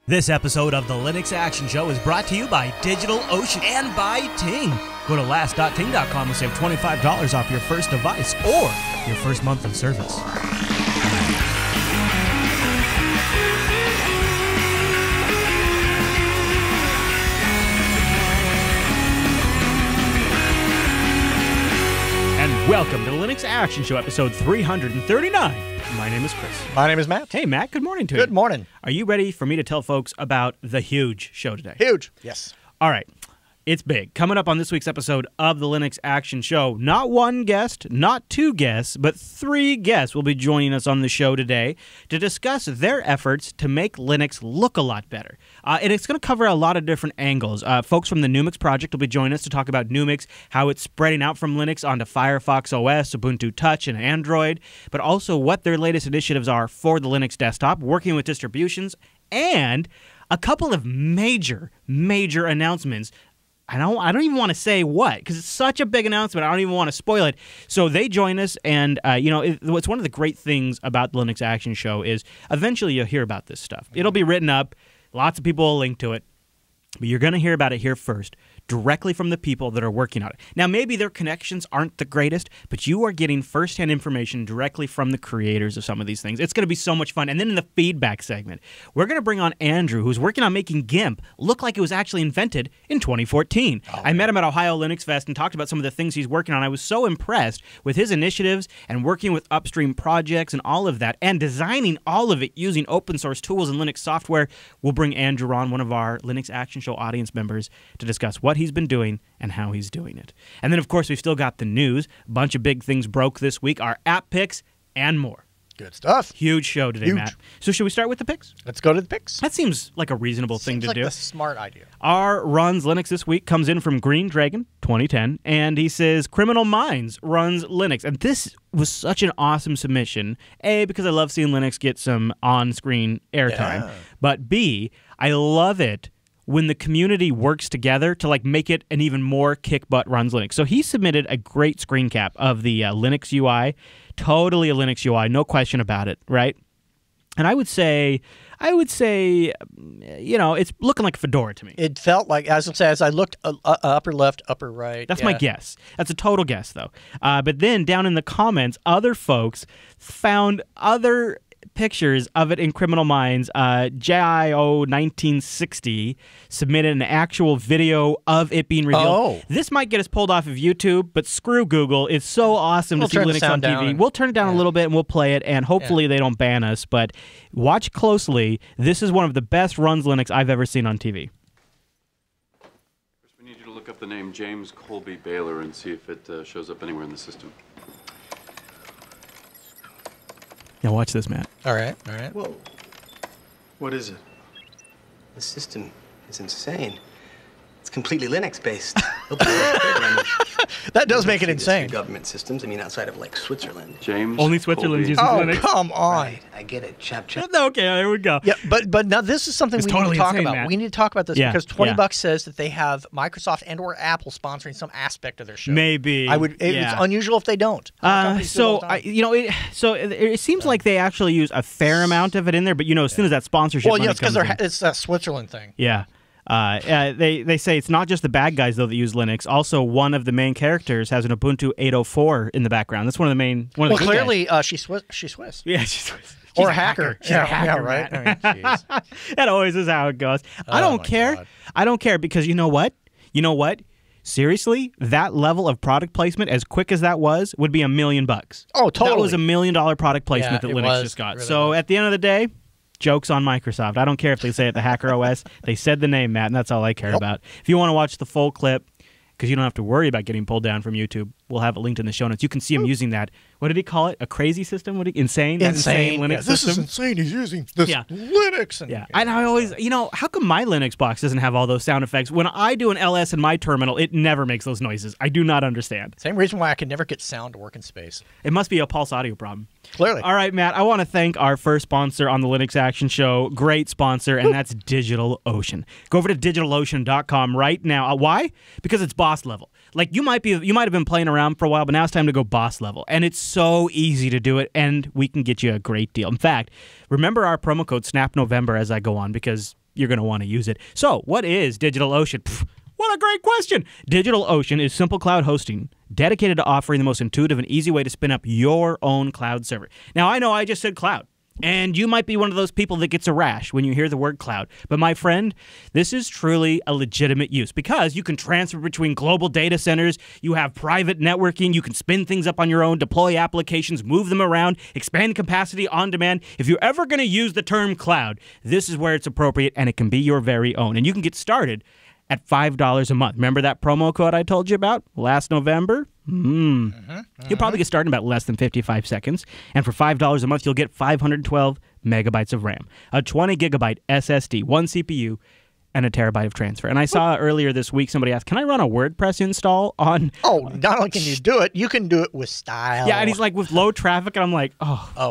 This episode of the Linux Action Show is brought to you by DigitalOcean and by Ting. Go to last.ting.com and save $25 off your first device or your first month of service. And welcome to the Linux Action Show, episode 339. My name is Chris. My name is Matt. Hey, Matt. Good morning to you. Good morning. Are you ready for me to tell folks about the huge show today? Huge. Yes. All right. It's big. Coming up on this week's episode of the Linux Action Show, not one guest, not two guests, but three guests will be joining us on the show today to discuss their efforts to make Linux look a lot better. And it's going to cover a lot of different angles. Folks from the Numix project will be joining us to talk about Numix, how it's spreading out from Linux onto Firefox OS, Ubuntu Touch, and Android, but also what their latest initiatives are for the Linux desktop, working with distributions, and a couple of major announcements. I don't even want to say what, because it's such a big announcement. I don't even want to spoil it. So they join us, and it's one of the great things about the Linux Action Show is eventually you'll hear about this stuff. It'll be written up. Lots of people will link to it. But you're going to hear about it here first, directly from the people that are working on it. Now, maybe their connections aren't the greatest, but you are getting firsthand information directly from the creators of some of these things. It's going to be so much fun. And then in the feedback segment, we're going to bring on Andrew, who's working on making GIMP look like it was actually invented in 2014. I met him at Ohio Linux Fest and talked about some of the things he's working on. I was so impressed with his initiatives and working with upstream projects and all of that, and designing all of it using open source tools and Linux software. We'll bring Andrew on, one of our Linux Action Show audience members, to discuss what he's been doing and how he's doing it. And then, of course, we've still got the news. A bunch of big things broke this week, our app picks, and more. Good stuff. Huge show today, Matt. So should we start with the picks? Let's go to the picks. That seems like a reasonable thing to do. Seems like a smart idea. Our runs Linux this week comes in from Green Dragon 2010, and he says Criminal Minds runs Linux. And this was such an awesome submission. A, because I love seeing Linux get some on-screen airtime. But B, I love it when the community works together to make it an even more kick-butt runs Linux. So he submitted a great screen cap of the Linux UI, totally a Linux UI, no question about it, right? And I would say, it's looking like Fedora to me. It felt like, as I looked upper left, upper right. That's my guess. That's a total guess, though. But then down in the comments, other folks found other pictures of it in Criminal Minds. JIO1960 submitted an actual video of it being revealed. Oh. This might get us pulled off of YouTube, but screw Google. It's so awesome to see Linux on TV. We'll turn it down a little bit and we'll play it, and hopefully they don't ban us, but watch closely. This is one of the best runs Linux I've ever seen on TV. First, we need you to look up the name James Colby Baylor and see if it shows up anywhere in the system. Now watch this, Matt. All right. Whoa. What is it? The system is insane. It's completely Linux-based. That does make it insane. Government systems, outside of, Switzerland. James Only Switzerland uses Oh, Linux. come on. Right, I get it. Chap. Okay, there we go. Yeah, but now this is something It's we totally need to talk insane, about. Matt. We need to talk about this Yeah, because 20 yeah. bucks says that they have Microsoft and or Apple sponsoring some aspect of their show. Maybe. It's unusual if they don't. Companies do it all the time. It seems like they actually use a fair amount of it in there, but as soon as that sponsorship money it's because comes in, it's a Switzerland thing. yeah. They say it's not just the bad guys though that use Linux. Also, one of the main characters has an Ubuntu 804 in the background. That's one of the main. One of the good Clearly, guys. she's Swiss. Yeah, she's Swiss. Or a hacker. She's a hacker, right. Matt. Jeez. That always is how it goes. I don't my care. God. I don't care because you know what? Seriously, that level of product placement, as quick as that was, would be $1 million. Oh, totally. That was $1 million product placement that it Linux was. just got. Really So was. at the end of the day, joke's on Microsoft. I don't care if they say it the Hacker OS. They said the name, Matt, and that's all I care about. If you want to watch the full clip, because you don't have to worry about getting pulled down from YouTube, we'll have it linked in the show notes. You can see him using that. What did he call it? A crazy system? Insane? That insane Linux This system? is insane. He's using this Linux. And, And I always, how come my Linux box doesn't have all those sound effects? When I do an LS in my terminal, it never makes those noises. I do not understand. Same reason why I can never get sound to work in space. It must be a Pulse Audio problem. Clearly. All right, Matt, I want to thank our first sponsor on the Linux Action Show. Great sponsor, and that's DigitalOcean. Go over to DigitalOcean.com right now. Why? Because it's boss level. You might have been playing around for a while, but now it's time to go boss level. And it's so easy to do it, and we can get you a great deal. In fact, remember our promo code SNAPNovember as I go on, because you're going to want to use it. So, what is DigitalOcean? Pfft, what a great question. DigitalOcean is simple cloud hosting dedicated to offering the most intuitive and easy way to spin up your own cloud server. Now, I know I just said cloud, and you might be one of those people that gets a rash when you hear the word cloud. But my friend, this is truly a legitimate use because you can transfer between global data centers, you have private networking, you can spin things up on your own, deploy applications, move them around, expand capacity on demand. If you're ever going to use the term cloud, this is where it's appropriate, and it can be your very own. And you can get started at $5 a month. Remember that promo code I told you about last November? You'll probably get started in about less than 55 seconds. And for $5 a month, you'll get 512 megabytes of RAM, a 20 gigabyte SSD, one CPU, and a terabyte of transfer. And I saw earlier this week somebody asked, can I run a WordPress install on... Oh, not only can you do it, you can do it with style. Yeah, and he's like, with low traffic, and I'm like,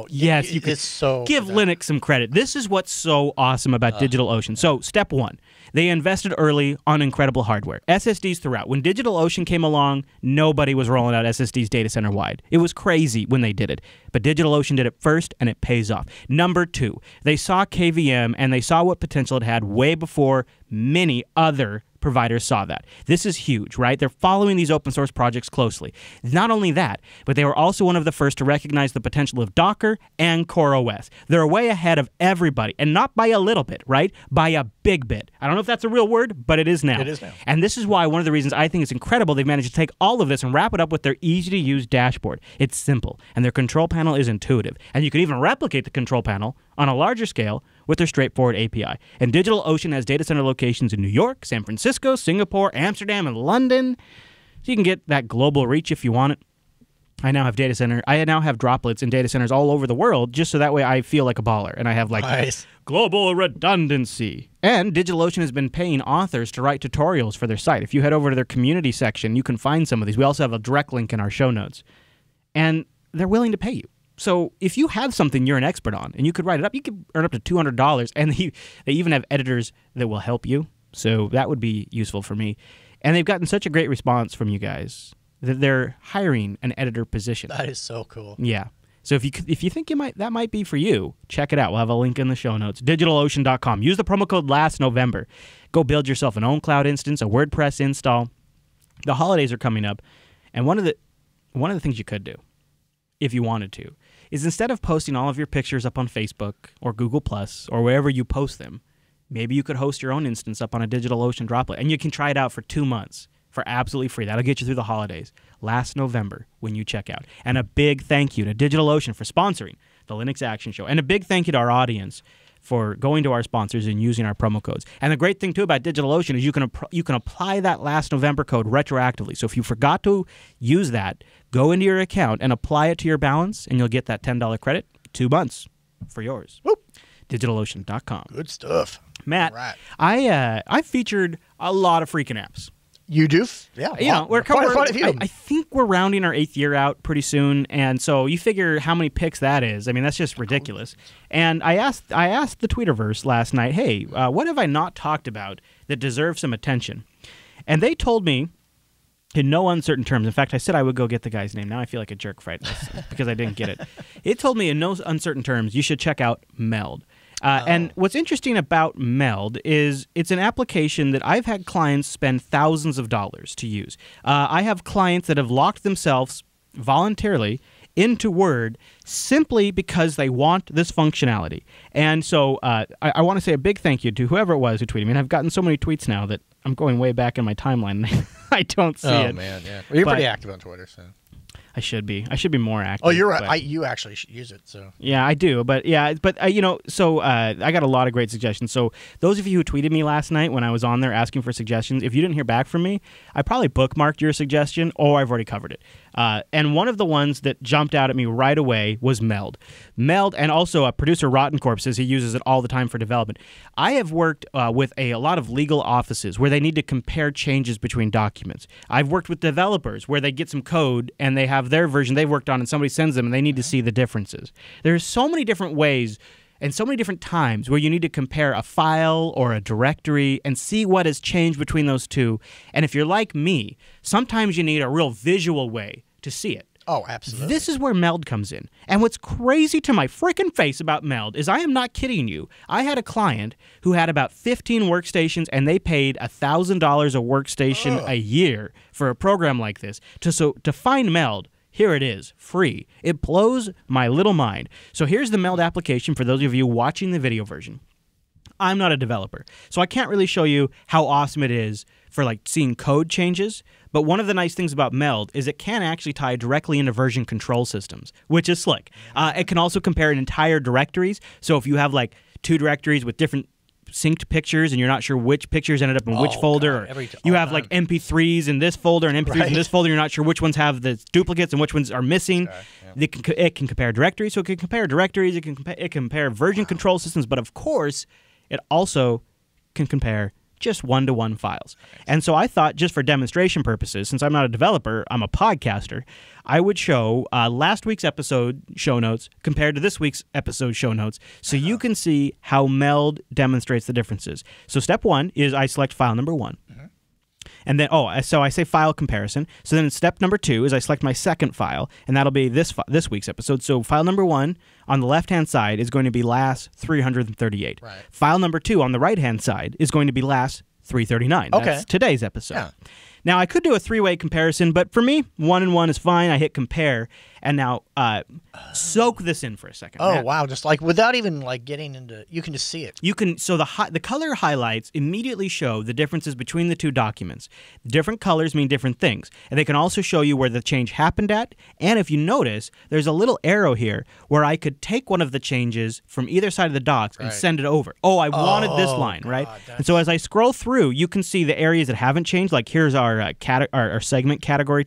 yes, you can give Linux some credit. This is what's so awesome about DigitalOcean. So, step one. They invested early on incredible hardware. SSDs throughout. When DigitalOcean came along, nobody was rolling out SSDs data center wide. It was crazy when they did it. But DigitalOcean did it first, and it pays off. Number two, they saw KVM, and they saw what potential it had way before many other providers saw that. This is huge, right? They're following these open source projects closely. Not only that, but they were also one of the first to recognize the potential of Docker and CoreOS. They're way ahead of everybody, and not by a little bit, right? By a big bit. I don't know if that's a real word, but it is now. It is now. And this is why one of the reasons I think it's incredible they've managed to take all of this and wrap it up with their easy-to-use dashboard. It's simple, and their control panel is intuitive. And you can even replicate the control panel on a larger scale with their straightforward API. And DigitalOcean has data center locations in New York, San Francisco, Singapore, Amsterdam, and London. So you can get that global reach if you want it. I now have droplets in data centers all over the world, just so that way I feel like a baller. And I have global redundancy. And DigitalOcean has been paying authors to write tutorials for their site. If you head over to their community section, you can find some of these. We also have a direct link in our show notes. And they're willing to pay you. So if you have something you're an expert on and you could write it up, you could earn up to $200. And they even have editors that will help you. So that would be useful for me. And they've gotten such a great response from you guys that they're hiring an editor position. That is so cool. Yeah. So if you think that might be for you, check it out. We'll have a link in the show notes. DigitalOcean.com. Use the promo code last November. Go build yourself an own cloud instance, a WordPress install. The holidays are coming up. And one of the things you could do, if you wanted to, is instead of posting all of your pictures up on Facebook or Google Plus or wherever you post them, maybe you could host your own instance up on a DigitalOcean droplet, and you can try it out for 2 months for absolutely free. That'll get you through the holidays last November when you check out. And a big thank you to DigitalOcean for sponsoring the Linux Action Show, and a big thank you to our audience for going to our sponsors and using our promo codes. And the great thing, too, about DigitalOcean is you can apply that last November code retroactively. So if you forgot to use that, go into your account and apply it to your balance, and you'll get that $10 credit, 2 months for yours. Whoop. DigitalOcean.com. Good stuff. Matt, Right. I featured a lot of freaking apps. You do? Yeah. We're quite a few. I think we're rounding our 8th year out pretty soon, and so you figure how many picks that is. I mean, that's just ridiculous. And I asked the Tweeterverse last night, hey, what have I not talked about that deserves some attention? And they told me in no uncertain terms. In fact, I said I would go get the guy's name. Now I feel like a jerk for it because I didn't get it. It told me in no uncertain terms you should check out Meld. And what's interesting about Meld is it's an application that I've had clients spend thousands of dollars to use. I have clients that have locked themselves voluntarily into Word simply because they want this functionality. And so I want to say a big thank you to whoever it was who tweeted me. And I've gotten so many tweets now that I'm going way back in my timeline and I don't see it. Oh, man, yeah. Well, you're pretty active on Twitter, so... I should be more active. Oh, you're right. You actually should use it. So yeah, I do. But I got a lot of great suggestions. So those of you who tweeted me last night when I was on there asking for suggestions, if you didn't hear back from me, I probably bookmarked your suggestion or I've already covered it. And one of the ones that jumped out at me right away was Meld. Meld, and also producer Rottencorp says he uses it all the time for development. I have worked with a lot of legal offices where they need to compare changes between documents. I've worked with developers where they get some code and they have their version they've worked on and somebody sends them and they need to see the differences. There's so many different ways and so many different times where you need to compare a file or a directory and see what has changed between those two. And if you're like me, sometimes you need a real visual way to see it. Oh, absolutely. This is where meld comes in. And what's crazy to my freaking face about meld is I am not kidding you. I had a client who had about 15 workstations, and they paid $1,000 a workstation a year for a program like this. To find meld, here it is, free. It blows my little mind. So here's the meld application for those of you watching the video version. I'm not a developer, so I can't really show you how awesome it is for like seeing code changes. But one of the nice things about meld is it can actually tie directly into version control systems, which is slick. It can also compare entire directories. So if you have like 2 directories with different synced pictures and you're not sure which pictures ended up in which folder, or you have like MP3s in this folder and MP3s in this folder, you're not sure which ones have the duplicates and which ones are missing. It can compare directories, so it can compare directories, it can compare version control systems, but of course, it also can compare just one-to-one files. And so I thought, just for demonstration purposes, since I'm not a developer, I'm a podcaster, I would show last week's episode show notes compared to this week's episode show notes, so you can see how meld demonstrates the differences. So step 1 is I select file number 1. And then, so I say file comparison. So then step number 2 is I select my second file, and that'll be this week's episode. So file number 1 on the left-hand side is going to be LAS 338. Right. File number 2 on the right-hand side is going to be LAS 339. Okay. That's today's episode. Yeah. Now, I could do a 3-way comparison, but for me, 1 and 1 is fine. I hit compare, and now soak this in for a second. Oh, Matt. wow. Just like without even like getting into, you can just see it. You can, so the color highlights immediately show the differences between the 2 documents. Different colors mean different things, and they can also show you where the change happened at. And if you notice, there's a little arrow here where I could take one of the changes from either side of the docs and send it over. Oh, I wanted this line, right? And so as I scroll through, you can see the areas that haven't changed. Like here's our segment category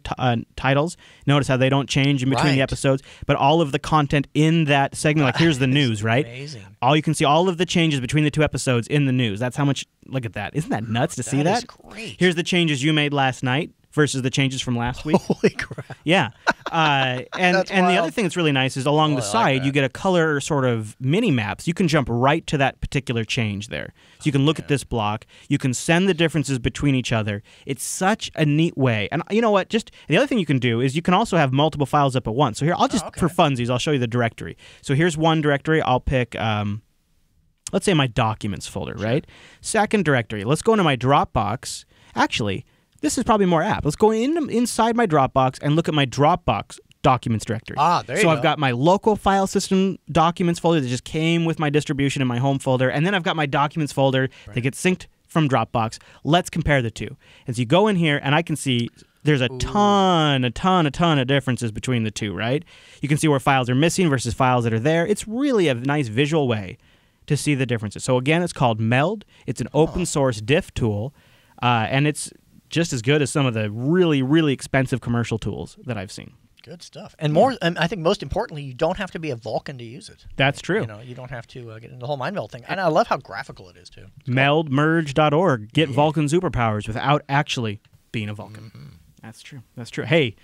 titles. Notice how they don't change in between the episodes, but all of the content in that segment, like here's the news, right? Amazing. You can see all of the changes between the 2 episodes in the news. That's how much, look at that. Isn't that nuts to see that? That is great. Here's the changes you made last night versus the changes from last week. Holy crap. Yeah. And the other thing that's really nice is along the side, you get a color sort of mini maps. You can jump right to that particular change there. So you can look at this block. You can send the differences between each other. It's such a neat way. And you know what? Just the other thing you can do is you can also have multiple files up at once. So here, I'll just, for funsies, I'll show you the directory. So here's one directory. I'll pick, let's say my documents folder, right? Second directory. Let's go into my Dropbox. Actually, this is probably more apt. Let's go inside my Dropbox and look at my Dropbox documents directory. There you go. So I've got my local file system documents folder that just came with my distribution in my home folder, and then I've got my documents folder that gets synced from Dropbox. Let's compare the 2. And so you go in here, and I can see there's a ton of differences between the 2, right? You can see where files are missing versus files that are there. It's really a nice visual way to see the differences. So again, it's called Meld. It's an open source diff tool, and it's just as good as some of the really, really expensive commercial tools that I've seen. Good stuff. And more, I think most importantly, you don't have to be a Vulcan to use it. That's true. You don't have to get into the whole mind meld thing. And I love how graphical it is, too. Meldmerge.org. Get Vulcan superpowers without actually being a Vulcan. That's true. That's true. Hey,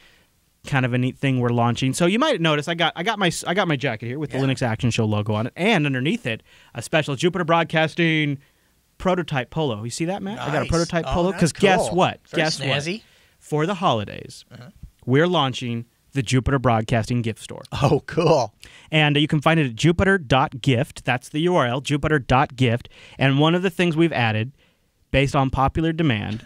kind of a neat thing we're launching. So you might notice I got my jacket here with the Linux Action Show logo on it, and underneath it, a special Jupiter Broadcasting prototype polo. You see that, Matt? Nice. I got a prototype polo because guess what? Very Guess snazzy. what? For the holidays, we're launching the Jupiter Broadcasting gift store. Oh, cool. And you can find it at jupiter.gift. That's the URL, jupiter.gift. And one of the things we've added, based on popular demand,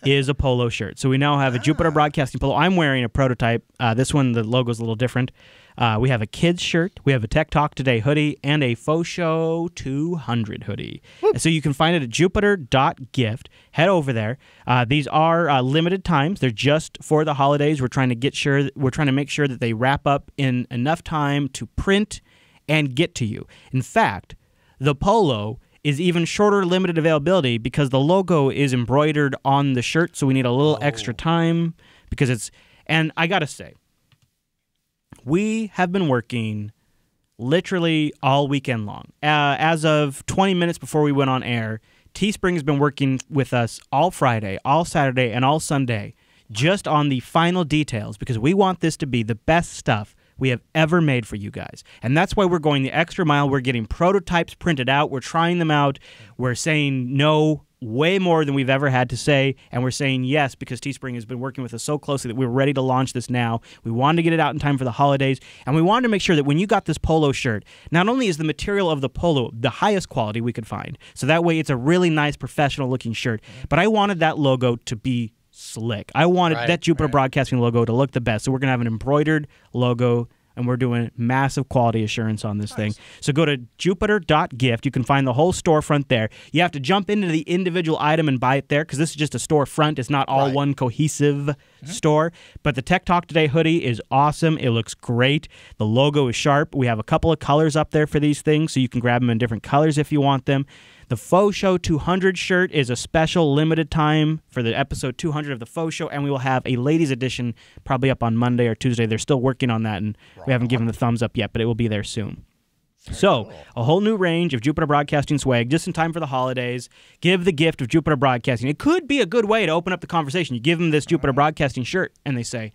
is a polo shirt. So we now have a Jupiter Broadcasting polo. I'm wearing a prototype. This one, the logo's a little different. We have a kids shirt, we have a Tech Talk Today hoodie, and a Faux Show 200 hoodie. So you can find it at jupiter.gift. Head over there. These are limited times. They're just for the holidays. We're trying to make sure that they wrap up in enough time to print and get to you. In fact, the polo is even shorter limited availability because the logo is embroidered on the shirt, so we need a little extra time because it's, and I gotta say, we have been working literally all weekend long. As of 20 minutes before we went on air, Teespring has been working with us all Friday, all Saturday, and all Sunday just on the final details because we want this to be the best stuff we have ever made for you guys. And that's why we're going the extra mile. We're getting prototypes printed out. We're trying them out. We're saying no way more than we've ever had to say, and we're saying yes because Teespring has been working with us so closely that we're ready to launch this now. We wanted to get it out in time for the holidays, and we wanted to make sure that when you got this polo shirt, not only is the material of the polo the highest quality we could find, so that way it's a really nice professional-looking shirt, but I wanted that logo to be slick. I wanted that Jupiter Broadcasting logo to look the best, so we're going to have an embroidered logo, and we're doing massive quality assurance on this thing. So go to jupiter.gift. You can find the whole storefront there. You have to jump into the individual item and buy it there because this is just a storefront. It's not all one cohesive store. But the Tech Talk Today hoodie is awesome. It looks great. The logo is sharp. We have a couple of colors up there for these things, so you can grab them in different colors if you want them. The Faux Show 200 shirt is a special limited time for the episode 200 of the Faux Show, and we will have a ladies edition probably up on Monday or Tuesday. They're still working on that, and we haven't given the thumbs up yet, but it will be there soon. So, a whole new range of Jupiter Broadcasting swag just in time for the holidays. Give the gift of Jupiter Broadcasting. It could be a good way to open up the conversation. You give them this Jupiter Broadcasting shirt, and they say,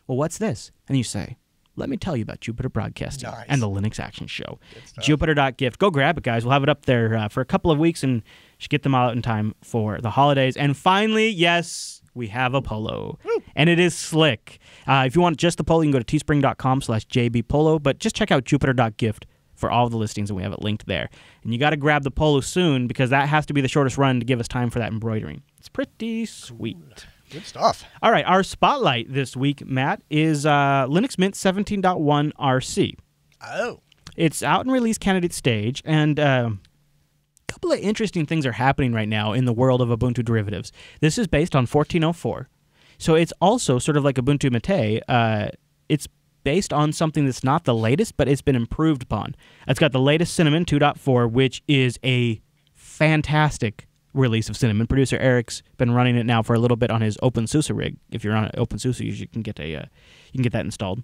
well, what's this? And you say, let me tell you about Jupiter Broadcasting and the Linux Action Show. Jupiter.gift. Go grab it, guys. We'll have it up there for a couple of weeks and should get them out in time for the holidays. And finally, yes, we have a polo. Woo. And it is slick. If you want just the polo, you can go to teespring.com/jbpolo, but just check out Jupiter.gift for all the listings, and we have it linked there. And you got to grab the polo soon because that has to be the shortest run to give us time for that embroidering. It's pretty sweet. Good stuff. All right, our spotlight this week, Matt, is Linux Mint 17.1 RC. Oh. It's out in release candidate stage, and a couple of interesting things are happening right now in the world of Ubuntu derivatives. This is based on 14.04, so it's also sort of like Ubuntu MATE. It's based on something that's not the latest, but it's been improved upon. It's got the latest Cinnamon 2.4, which is a fantastic release of Cinnamon. Producer Eric's been running it now for a little bit on his OpenSUSE rig. If you're on OpenSUSE, you can get that installed.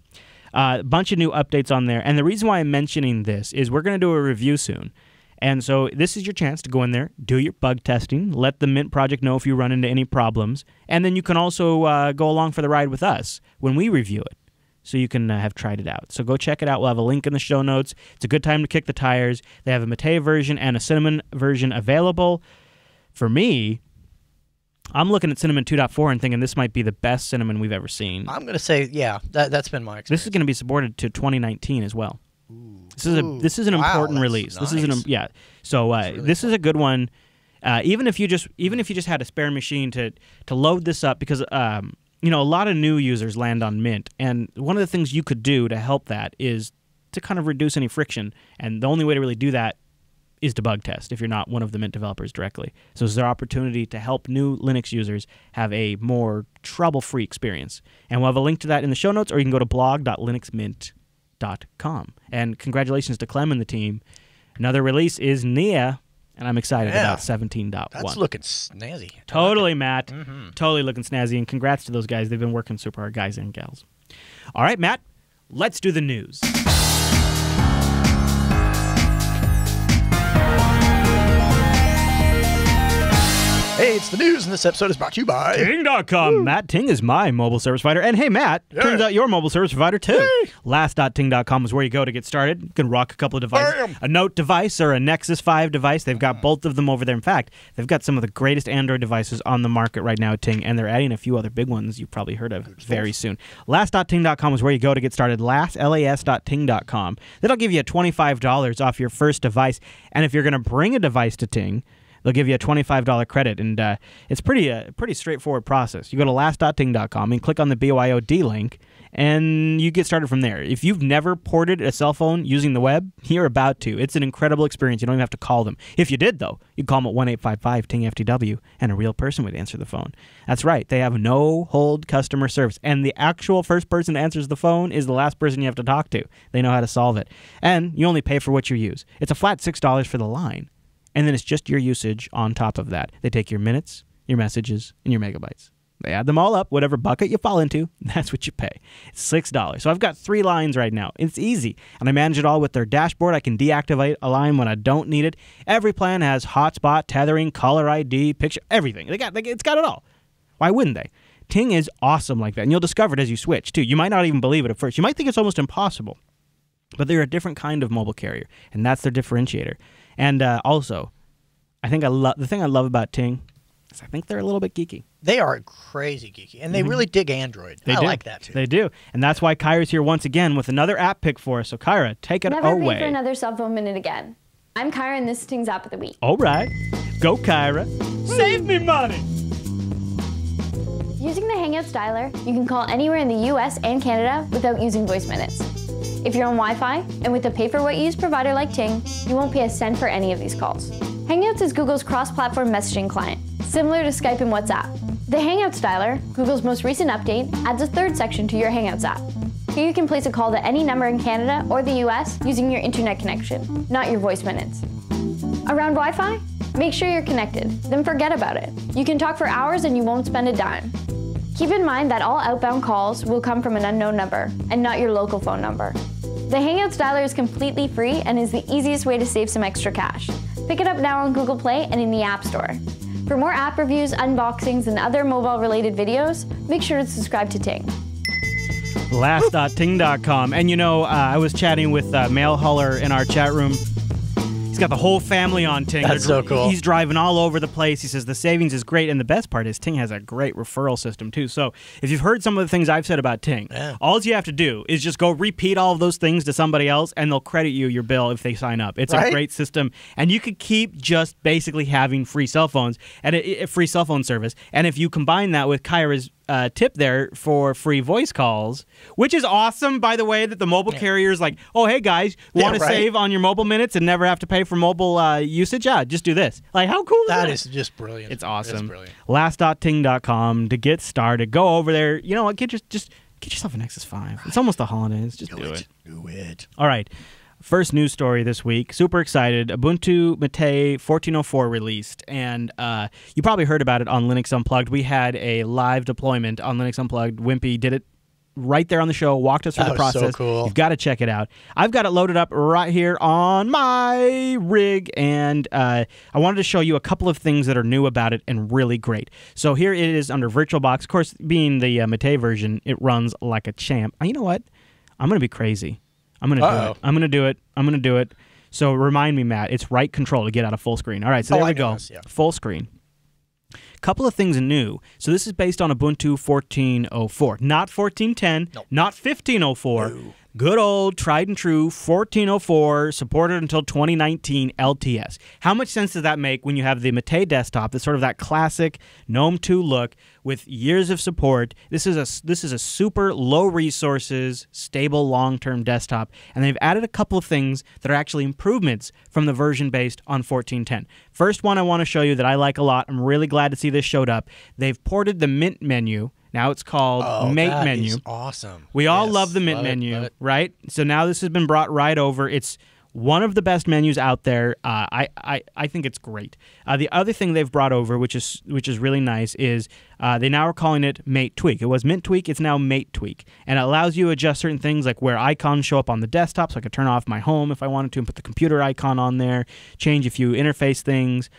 A bunch of new updates on there, and the reason why I'm mentioning this is we're going to do a review soon, and so this is your chance to go in there, do your bug testing, let the Mint project know if you run into any problems, and then you can also go along for the ride with us when we review it, so you can have tried it out. So go check it out. We'll have a link in the show notes. It's a good time to kick the tires. They have a MATE version and a Cinnamon version available. For me, I'm looking at Cinnamon 2.4 and thinking this might be the best Cinnamon we've ever seen. I'm going to say, yeah, that's been my experience. This is going to be supported to 2019 as well. Ooh. This is an important release. Nice. This is So really this is a good one. Even if you just had a spare machine to load this up, because a lot of new users land on Mint, and one of the things you could do to help that is to kind of reduce any friction, and the only way to really do that is to bug test if you're not one of the Mint developers directly. So it's their opportunity to help new Linux users have a more trouble-free experience. And we'll have a link to that in the show notes, or you can go to blog.linuxmint.com. And congratulations to Clem and the team. Another release is Nia, and I'm excited about 17.1. That's looking snazzy. Totally, Matt. Mm-hmm. Totally looking snazzy, and congrats to those guys. They've been working super hard, guys and gals. All right, Matt, let's do the news. Hey, it's the news, and this episode is brought to you by Ting.com. Matt, Ting is my mobile service provider. And hey, Matt, turns out your mobile service provider too. Last.ting.com is where you go to get started. You can rock a couple of devices. Bam. A Note device or a Nexus 5 device. They've got both of them over there. In fact, they've got some of the greatest Android devices on the market right now at Ting, and they're adding a few other big ones you've probably heard of very soon. Last.ting.com is where you go to get started. Las.ting.com. That'll give you $25 off your first device, and if you're going to bring a device to Ting, they'll give you a $25 credit, and it's pretty straightforward process. You go to last.ting.com and click on the BYOD link, and you get started from there. If you've never ported a cell phone using the web, you're about to. It's an incredible experience. You don't even have to call them. If you did, though, you'd call them at 1-855-TING-FTW, and a real person would answer the phone. That's right. They have no-hold customer service, and the actual first person that answers the phone is the last person you have to talk to. They know how to solve it. And you only pay for what you use. It's a flat $6 for the line. And then it's just your usage on top of that. They take your minutes, your messages, and your megabytes. They add them all up, whatever bucket you fall into, that's what you pay. It's $6. So I've got 3 lines right now. It's easy. And I manage it all with their dashboard. I can deactivate a line when I don't need it. Every plan has hotspot, tethering, caller ID, picture, everything. It's got it all. Why wouldn't they? Ting is awesome like that. And you'll discover it as you switch, too. You might not even believe it at first. You might think it's almost impossible. But they're a different kind of mobile carrier, and that's their differentiator. And also, I think the thing I love about Ting is I think they're a little bit geeky. They are crazy geeky, and they really dig Android. I like that, too. They do. And that's why Kyra's here once again with another app pick for us. So, Kyra, take it Never away. pay for another cell phone minute again. I'm Kyra, and this is Ting's App of the Week. All right. Go, Kyra. Save me money. Using the Hangouts dialer, you can call anywhere in the US and Canada without using voice minutes. If you're on Wi-Fi, and with a pay-for-what-you-use provider like Ting, you won't pay a cent for any of these calls. Hangouts is Google's cross-platform messaging client, similar to Skype and WhatsApp. The Hangouts dialer, Google's most recent update, adds a third section to your Hangouts app. Here you can place a call to any number in Canada or the US using your internet connection, not your voice minutes. Around Wi-Fi? Make sure you're connected, then forget about it. You can talk for hours and you won't spend a dime. Keep in mind that all outbound calls will come from an unknown number, and not your local phone number. The Hangouts dialer is completely free and is the easiest way to save some extra cash. Pick it up now on Google Play and in the App Store. For more app reviews, unboxings, and other mobile-related videos, make sure to subscribe to Ting. Last.ting.com. And I was chatting with Mail Hauler in our chat room. He's got the whole family on Ting. That's so cool. He's driving all over the place. He says the savings is great, and the best part is Ting has a great referral system too. So if you've heard some of the things I've said about Ting, all you have to do is just go repeat all of those things to somebody else, and they'll credit you your bill if they sign up. It's a great system, and you could keep just basically having free cell phones and a free cell phone service. And if you combine that with Kyra's tip there for free voice calls, which is awesome, by the way, that the mobile carrier's like, oh, hey, guys, want to save on your mobile minutes and never have to pay for mobile usage? Yeah, just do this. Like, how cool is that? That is just brilliant. It's awesome. It's brilliant. Last.ting.com to get started. Go over there. You know what? Get yourself an Nexus 5. It's almost the holidays. Just do it. Do it. All right. First news story this week. Super excited. Ubuntu MATE 14.04 released, and you probably heard about it on Linux Unplugged. We had a live deployment on Linux Unplugged. Wimpy did it right there on the show, walked us through the process. So cool. You've got to check it out. I've got it loaded up right here on my rig, and I wanted to show you a couple of things that are new about it and really great. So here it is under VirtualBox. Of course, being the MATE version, it runs like a champ. You know what? I'm going to be crazy. I'm going to do it. I'm going to do it. I'm going to do it. So remind me, Matt, it's right control to get out of full screen. All right, so there we go. Full screen. Couple of things new. So this is based on Ubuntu 14.04, not 14.10, not 15.04. No. Good old, tried and true 14.04, supported until 2019 LTS. How much sense does that make when you have the MATE desktop, that's sort of that classic GNOME 2 look with years of support? This is a super low resources, stable long-term desktop, and they've added a couple of things that are actually improvements from the version based on 14.10. First one I want to show you that I like a lot. I'm really glad to see this showed up. They've ported the Mint menu. Now it's called Mate menu. That is awesome. We all love the Mint menu, right? So now this has been brought right over. It's one of the best menus out there. I think it's great. The other thing they've brought over, which is really nice, is they now are calling it Mate Tweak. It was Mint Tweak. It's now Mate Tweak, and it allows you to adjust certain things like where icons show up on the desktop. So I could turn off my home if I wanted to and put the computer icon on there. Change a few interface things,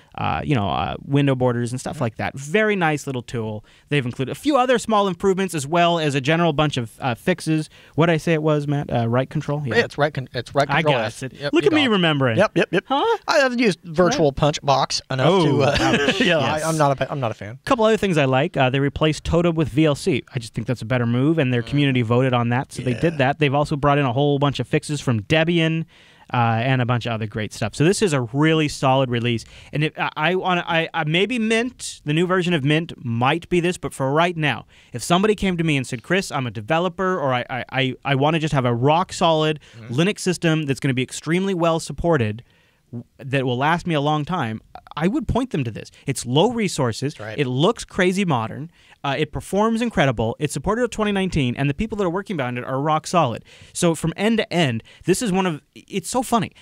window borders and stuff like that. Very nice little tool. They've included a few other small improvements as well as a general bunch of fixes. What did I say it was, Matt? Right control. Yeah, it's right. It's right control. I got it. Yep, look at me remembering. Yep. Huh? I haven't used Virtual Punch Box enough to. Yes. I'm not a fan. A couple other things I like. They replaced Totem with VLC. I just think that's a better move, and their community voted on that, so they did that. They've also brought in a whole bunch of fixes from Debian. And a bunch of other great stuff. So this is a really solid release. And I maybe Mint, the new version of Mint might be this, but for right now, if somebody came to me and said, Chris, I'm a developer, or I want to just have a rock solid Linux system that's going to be extremely well supported, that will last me a long time, I would point them to this. It's low resources. Right. It looks crazy modern. It performs incredible. It's supported until 2019, and the people that are working behind it are rock solid. So from end to end, this is it's so funny.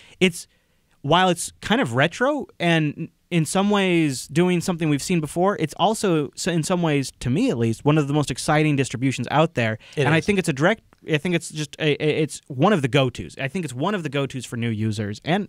While it's kind of retro and in some ways doing something we've seen before, it's also, in some ways, to me at least, one of the most exciting distributions out there. I think it's it's one of the go-tos. I think it's one of the go-tos for new users and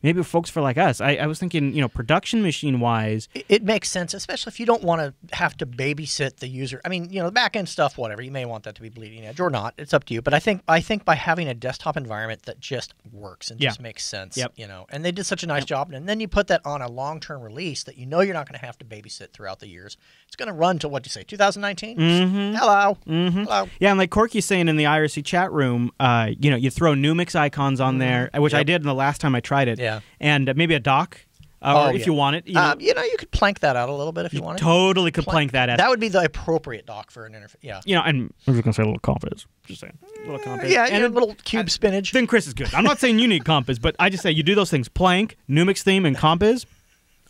maybe folks for like us. I was thinking, production machine wise, It makes sense, especially if you don't want to have to babysit the user. I mean, the back end stuff, whatever. You may want that to be bleeding edge or not. It's up to you. But I think by having a desktop environment that just works and just makes sense, and they did such a nice job, and then you put that on a long-term release that you're not going to have to babysit throughout the years. It's going to run till, what'd you say, 2019? Hello. Hello. Yeah, and like Corky's saying in the IRC chat room, you throw Numix icons on there, which I did the last time I tried it. Yeah. And maybe a dock, or if you want it. You could plank that out a little bit if you wanted. Totally could plank that out. That would be the appropriate dock for an interface. Yeah. And I'm just going to say a little compass. Just saying. A little compass. Yeah, and a little cube spinach. Then Chris is good. I'm not saying you need compass, but I just say you do those things. Plank, Numix theme, and compass.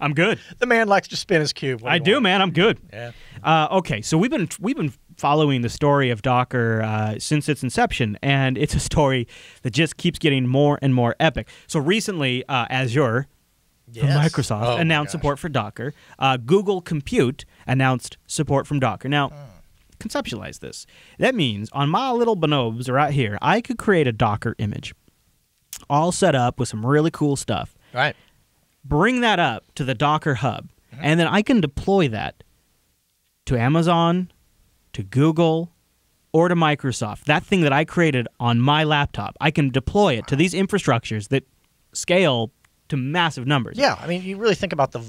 I'm good. The man likes to spin his cube. I do, man. I'm good. Yeah. Okay, so we've been following the story of Docker since its inception, and it's a story that just keeps getting more and more epic. So recently, Azure, from Microsoft, announced support for Docker. Google Compute announced support from Docker. Now, conceptualize this. That means on my little bonobes right here, I could create a Docker image, all set up with some really cool stuff. Right. Bring that up to the Docker Hub, and then I can deploy that to Amazon, to Google, or to Microsoft. That thing that I created on my laptop, I can deploy it to these infrastructures that scale to massive numbers. Yeah, I mean, you really think about the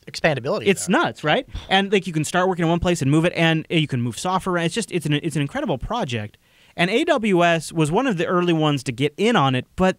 expandability. It's nuts, right? And like you can start working in one place and move it, and you can move software around. It's an incredible project. And AWS was one of the early ones to get in on it, but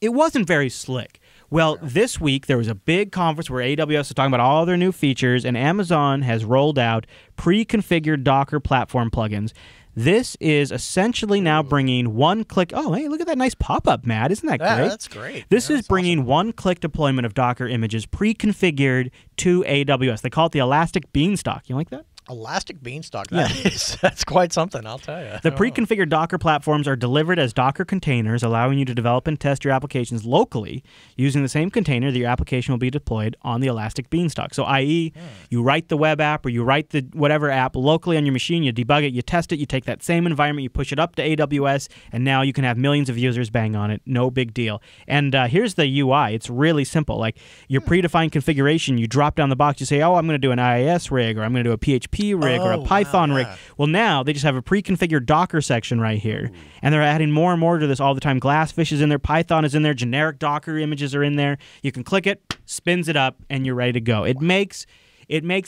it wasn't very slick. Well, this week there was a big conference where AWS was talking about all their new features, and Amazon has rolled out pre-configured Docker platform plugins. This is essentially now bringing one-click. Oh, hey, look at that nice pop-up, Matt. Isn't that great? Yeah, that's great. This is that's bringing awesome. one-click deployment of Docker images pre-configured to AWS. They call it the Elastic Beanstalk. You like that? Elastic Beanstalk. That's quite something, I'll tell you. The pre-configured Docker platforms are delivered as Docker containers, allowing you to develop and test your applications locally using the same container that your application will be deployed on the Elastic Beanstalk. So, i.e., you write the web app or you write the whatever app locally on your machine, you debug it, you test it, you take that same environment, you push it up to AWS, and now you can have millions of users bang on it. No big deal. And here's the UI. It's really simple. Like your predefined configuration, you drop down the box, you say, oh, I'm going to do an IIS rig, or I'm going to do a PHP rig or a Python rig. Well, now they just have a pre-configured Docker section right here, and they're adding more and more to this all the time. Glassfish is in there, Python is in there, generic Docker images are in there. You can click it, spins it up, and you're ready to go. It makes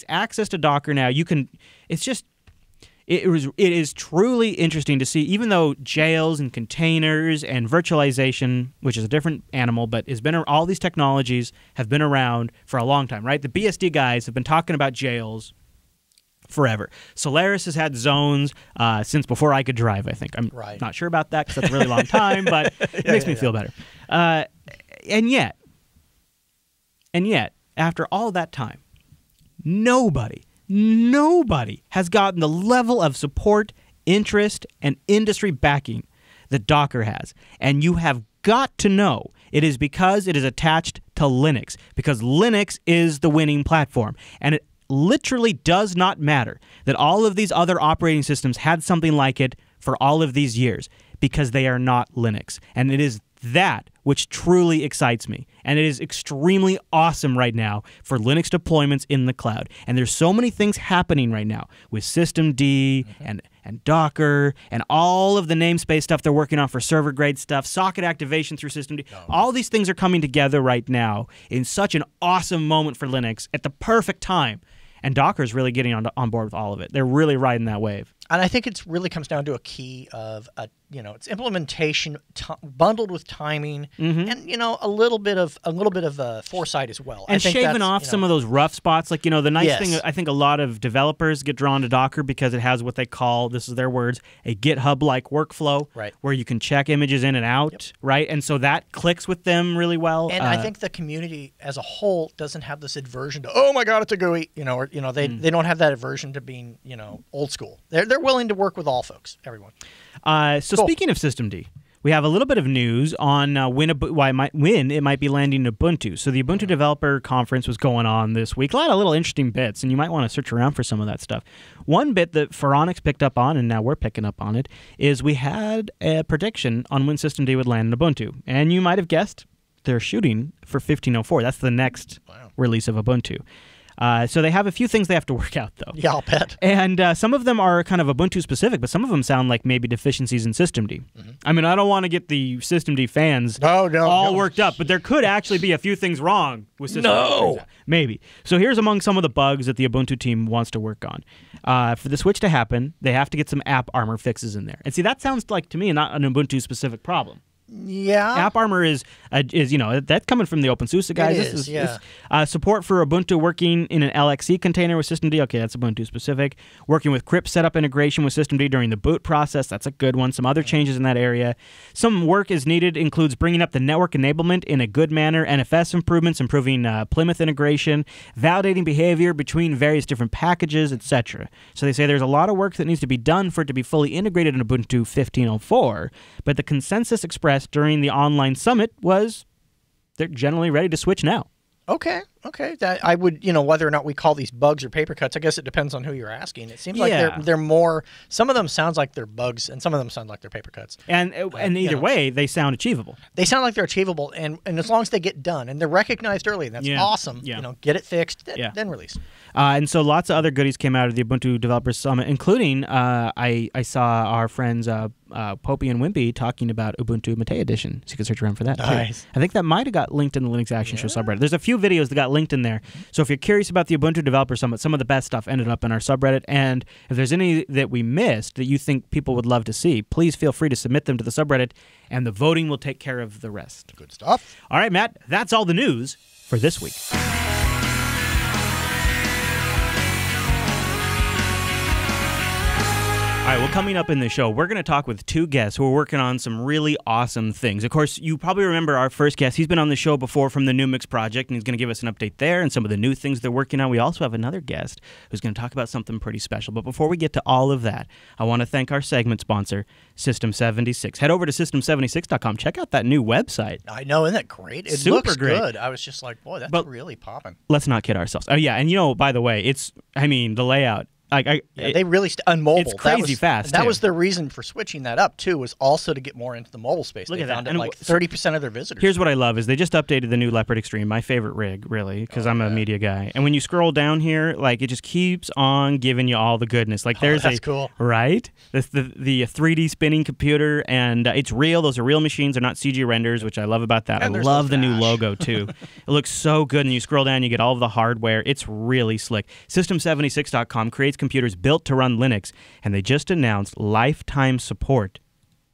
access to Docker now. You can. It's just. It is truly interesting to see, even though jails and containers and virtualization, which is a different animal, but all these technologies have been around for a long time, right? The BSD guys have been talking about jails forever. Solaris has had zones since before I could drive, I think. I'm not sure about that because that's a really long time, but it makes me feel better. And yet, after all that time, nobody has gotten the level of support, interest, and industry backing that Docker has. And you have got to know it is because it is attached to Linux, because Linux is the winning platform. And it literally does not matter that all of these other operating systems had something like it for all of these years, because they are not Linux. And it is that which truly excites me. And it is extremely awesome right now for Linux deployments in the cloud. And there's so many things happening right now with systemd and Docker and all of the namespace stuff they're working on for server grade stuff, socket activation through systemd. All these things are coming together right now in such an awesome moment for Linux at the perfect time. And Docker is really getting on board with all of it. They're really riding that wave. And I think it really comes down to a key of it's implementation bundled with timing, and a little bit of foresight as well. And shaving off some of those rough spots, like the nice thing. I think a lot of developers get drawn to Docker because it has what they call, this is their words, a GitHub-like workflow, where you can check images in and out, right? And so that clicks with them really well. And I think the community as a whole doesn't have this aversion to, oh my God, it's a GUI, they don't have that aversion to being old school. They're willing to work with all folks, everyone. Speaking of systemd, we have a little bit of news on when it might be landing Ubuntu. So the Ubuntu Developer Conference was going on this week. A lot of little interesting bits, and you might want to search around for some of that stuff. One bit that Phoronix picked up on, and now we're picking up on it, is we had a prediction on when systemd would land in Ubuntu. And you might have guessed they're shooting for 1504. That's the next release of Ubuntu. So they have a few things they have to work out, though. Yeah, I'll bet. And some of them are kind of Ubuntu specific, but some of them sound like maybe deficiencies in systemd. I mean, I don't want to get the systemd fans all worked up, but there could actually be a few things wrong with systemd. Maybe. So here's among some of the bugs that the Ubuntu team wants to work on. For the switch to happen, they have to get some app armor fixes in there. And see, that sounds like to me not an Ubuntu specific problem. Yeah. App Armor is that's coming from the OpenSUSE guys. It is, yeah. Support for Ubuntu working in an LXC container with systemd. Okay, that's Ubuntu specific. Working with crypt setup integration with systemd during the boot process. That's a good one. Some other changes in that area. Some work is needed includes bringing up the network enablement in a good manner, NFS improvements, improving Plymouth integration, validating behavior between various different packages, etc. So they say there's a lot of work that needs to be done for it to be fully integrated in Ubuntu 15.04, but the consensus expressed during the online summit was they're generally ready to switch now. Okay. That I would, whether or not we call these bugs or paper cuts, I guess it depends on who you're asking. It seems like they're more. Some of them sounds like they're bugs, and some of them sound like they're paper cuts. And either way, they sound achievable. They sound like they're achievable, and as long as they get done and they're recognized early, that's awesome. Yeah. Get it fixed, then release. And so lots of other goodies came out of the Ubuntu Developers Summit, including I saw our friends Popey and Wimpy talking about Ubuntu Mate Edition, so you can search around for that Nice. too. I think that might have got linked in the Linux Action Show subreddit. There's a few videos that got linked in there. So if you're curious about the Ubuntu Developer Summit, some of the best stuff ended up in our subreddit. And if there's any that we missed that you think people would love to see, please feel free to submit them to the subreddit, and the voting will take care of the rest. Good stuff. All right, Matt, that's all the news for this week. All right, well, coming up in the show, we're going to talk with two guests who are working on some really awesome things. Of course, you probably remember our first guest. He's been on the show before from the Numix project, and he's going to give us an update there and some of the new things they're working on. We also have another guest who's going to talk about something pretty special. But before we get to all of that, I want to thank our segment sponsor, System76. Head over to System76.com. Check out that new website. I know, isn't that great? It Super looks great. good. I was just like, boy, that's really popping. Let's not kid ourselves. Oh, yeah, and by the way, the layout. They really on mobile. It's crazy fast. That was their reason for switching that up too, was also to get more into the mobile space. Look they at that. found And like 30% of their visitors. Here's what I love is they just updated the new Leopard Extreme, my favorite rig, really, because I'm a media guy. And when you scroll down here, it just keeps on giving you all the goodness. That's cool, right? The 3D spinning computer, and it's real. Those are real machines. They're not CG renders, which I love about that. And I love the new logo too. It looks so good. And you scroll down, you get all of the hardware. It's really slick. System76.com creates computers built to run Linux, and they just announced lifetime support.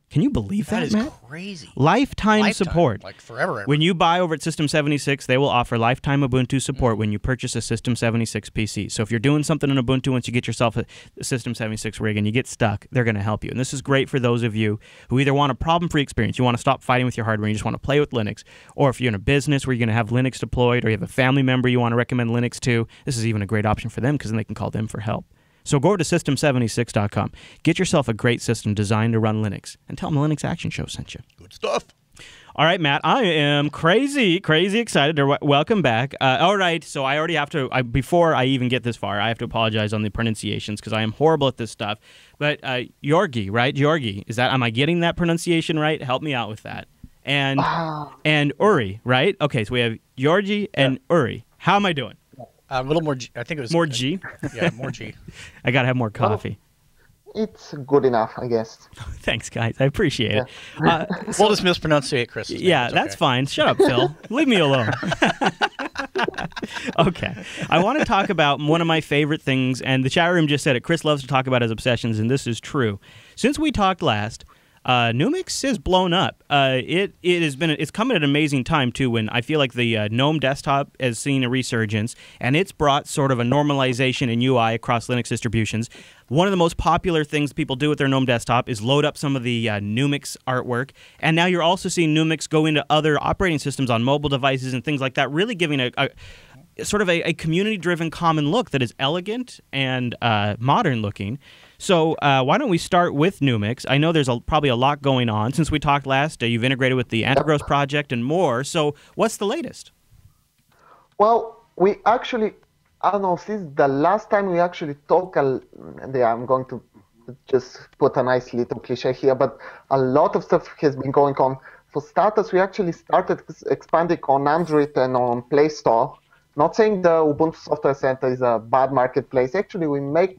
Can you believe that, That is Matt? crazy. Lifetime support. Like forever. When you buy over at System76, they will offer lifetime Ubuntu support when you purchase a System76 PC. So if you're doing something in Ubuntu, once you get yourself a System76 rig and you get stuck, they're going to help you. And this is great for those of you who either want a problem-free experience, you want to stop fighting with your hardware, and you just want to play with Linux, or if you're in a business where you're going to have Linux deployed, or you have a family member you want to recommend Linux to, this is even a great option for them because then they can call them for help. So go over to System76.com. Get yourself a great system designed to run Linux, and tell them the Linux Action Show sent you. Good stuff. All right, Matt, I am crazy excited to welcome back. All right, so I already have to, before I even get this far, I have to apologize on the pronunciations because I am horrible at this stuff. But Georgi, right? Georgi, am I getting that pronunciation right? Help me out with that. And Uri, right? Okay, so we have Georgi and Uri. How am I doing? A little more G. I think it was more G. Yeah, more G. I gotta have more coffee. It's good enough, I guess. Thanks, guys. I appreciate it. We'll just mispronunciate Chris's name. Yeah, that's fine. Shut up, Phil. Leave me alone. Okay. I want to talk about one of my favorite things, and the chat room just said it. Chris loves to talk about his obsessions, and this is true. Since we talked last, Numix has blown up. It's come at an amazing time too, when I feel like the GNOME desktop has seen a resurgence, and it's brought sort of a normalization in UI across Linux distributions. One of the most popular things people do with their GNOME desktop is load up some of the Numix artwork, and now you're also seeing Numix go into other operating systems on mobile devices and things like that, really giving a sort of a community-driven common look that is elegant and modern-looking. So why don't we start with Numix? I know there's probably a lot going on. Since we talked last, you've integrated with the Antigros project and more. So what's the latest? Well, we actually, I don't know, since the last time we actually talked, I'm going to just put a nice little cliche here, but a lot of stuff has been going on for starters, we actually started expanding on Android and on Play Store. Not saying the Ubuntu Software Center is a bad marketplace. Actually, we make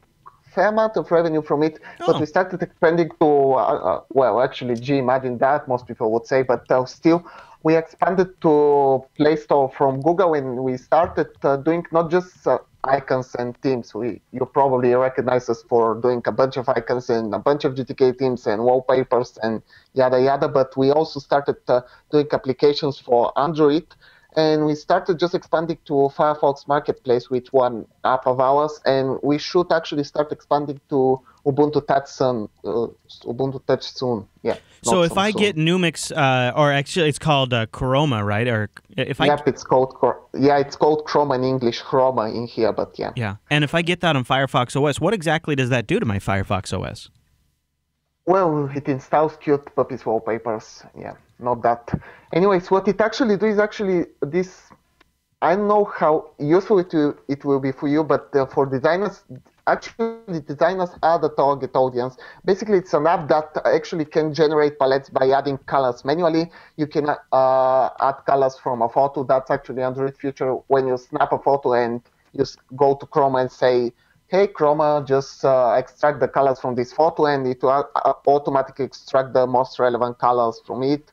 fair amount of revenue from it, but we started expanding to, well, actually, gee, imagine that, most people would say, but still, we expanded to Play Store from Google, and we started doing not just icons and themes. You probably recognize us for doing a bunch of icons and a bunch of GTK themes and wallpapers and yada yada, but we also started doing applications for Android. And we started just expanding to Firefox Marketplace with one app of ours, and we should actually start expanding to Ubuntu Touch soon. Yeah. So if I get Numix, or actually it's called Chroma, right? Or if I it's called Chroma in English, Chroma in here, but yeah. Yeah, and if I get that on Firefox OS, what exactly does that do to my Firefox OS? Well, it installs cute puppies wallpapers. Yeah, not that. Anyways, what it actually does is actually this. I don't know how useful it will be for you, but for designers, actually designers are the target audience. Basically, it's an app that actually can generate palettes by adding colors manually. You can add colors from a photo. That's actually an Android feature when you snap a photo and you go to Chroma and say, hey, Chroma, just extract the colors from this photo, and it will automatically extract the most relevant colors from it.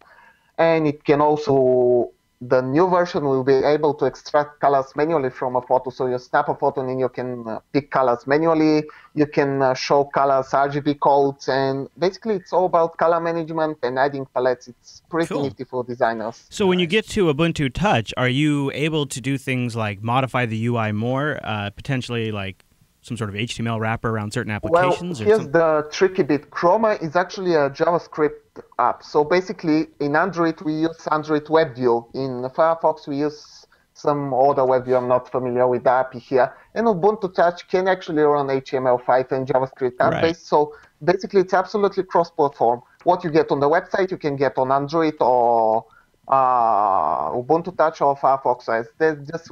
And it can also, the new version will be able to extract colors manually from a photo. So you snap a photo and then you can pick colors manually. You can show colors, RGB codes, and basically it's all about color management and adding palettes. It's pretty nifty for designers. So when you get to Ubuntu Touch, are you able to do things like modify the UI more, potentially like some sort of HTML wrapper around certain applications? Well, here's the tricky bit. Chroma is actually a JavaScript app. So basically, in Android, we use Android WebView. In Firefox, we use some other WebView. I'm not familiar with the API here. And Ubuntu Touch can actually run HTML5 and JavaScript app-based. Right. So basically, it's absolutely cross-platform. What you get on the website, you can get on Android or Ubuntu Touch or Firefox OS. There's just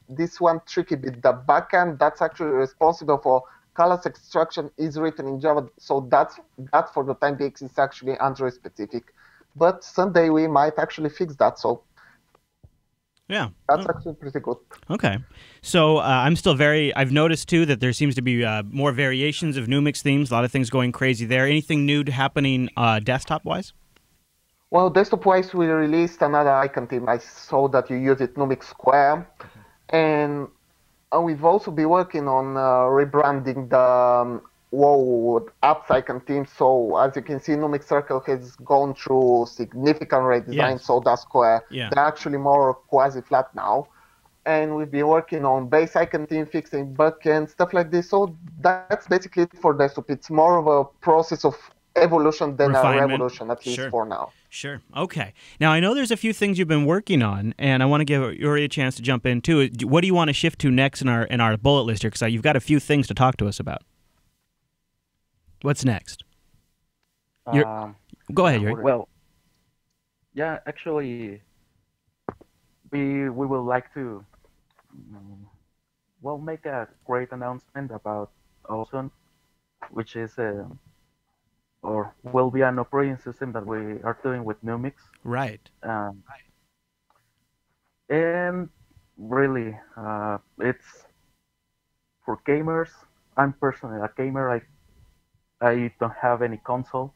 this one tricky bit. The backend that's actually responsible for colors extraction is written in Java, so that for the time being is actually Android specific. But someday we might actually fix that. So yeah, that's actually pretty good. Okay, so I'm still I've noticed too that there seems to be more variations of Numix themes. A lot of things going crazy there. Anything new happening desktop wise? Well, desktop-wise, we released another icon theme. I saw that you use it, Numix Square. And we've also been working on rebranding the apps icon theme. So as you can see, Numix Circle has gone through significant redesign, so does Square. Yeah. They're actually more quasi-flat now. And we've been working on base icon theme, fixing bug and stuff like this. So that's basically it for desktop. It's more of a process of evolution than a revolution, at least for now. Sure. Okay. Now, I know there's a few things you've been working on, and I want to give Yuri a chance to jump in, too. What do you want to shift to next in our bullet list here? Because you've got a few things to talk to us about. What's next? Go ahead, Yuri. Well, yeah, actually, we would like to make a great announcement about Ozone, which is or will be an operating system that we are doing with Numix. Right. And really, it's for gamers. I'm personally a gamer. I don't have any console.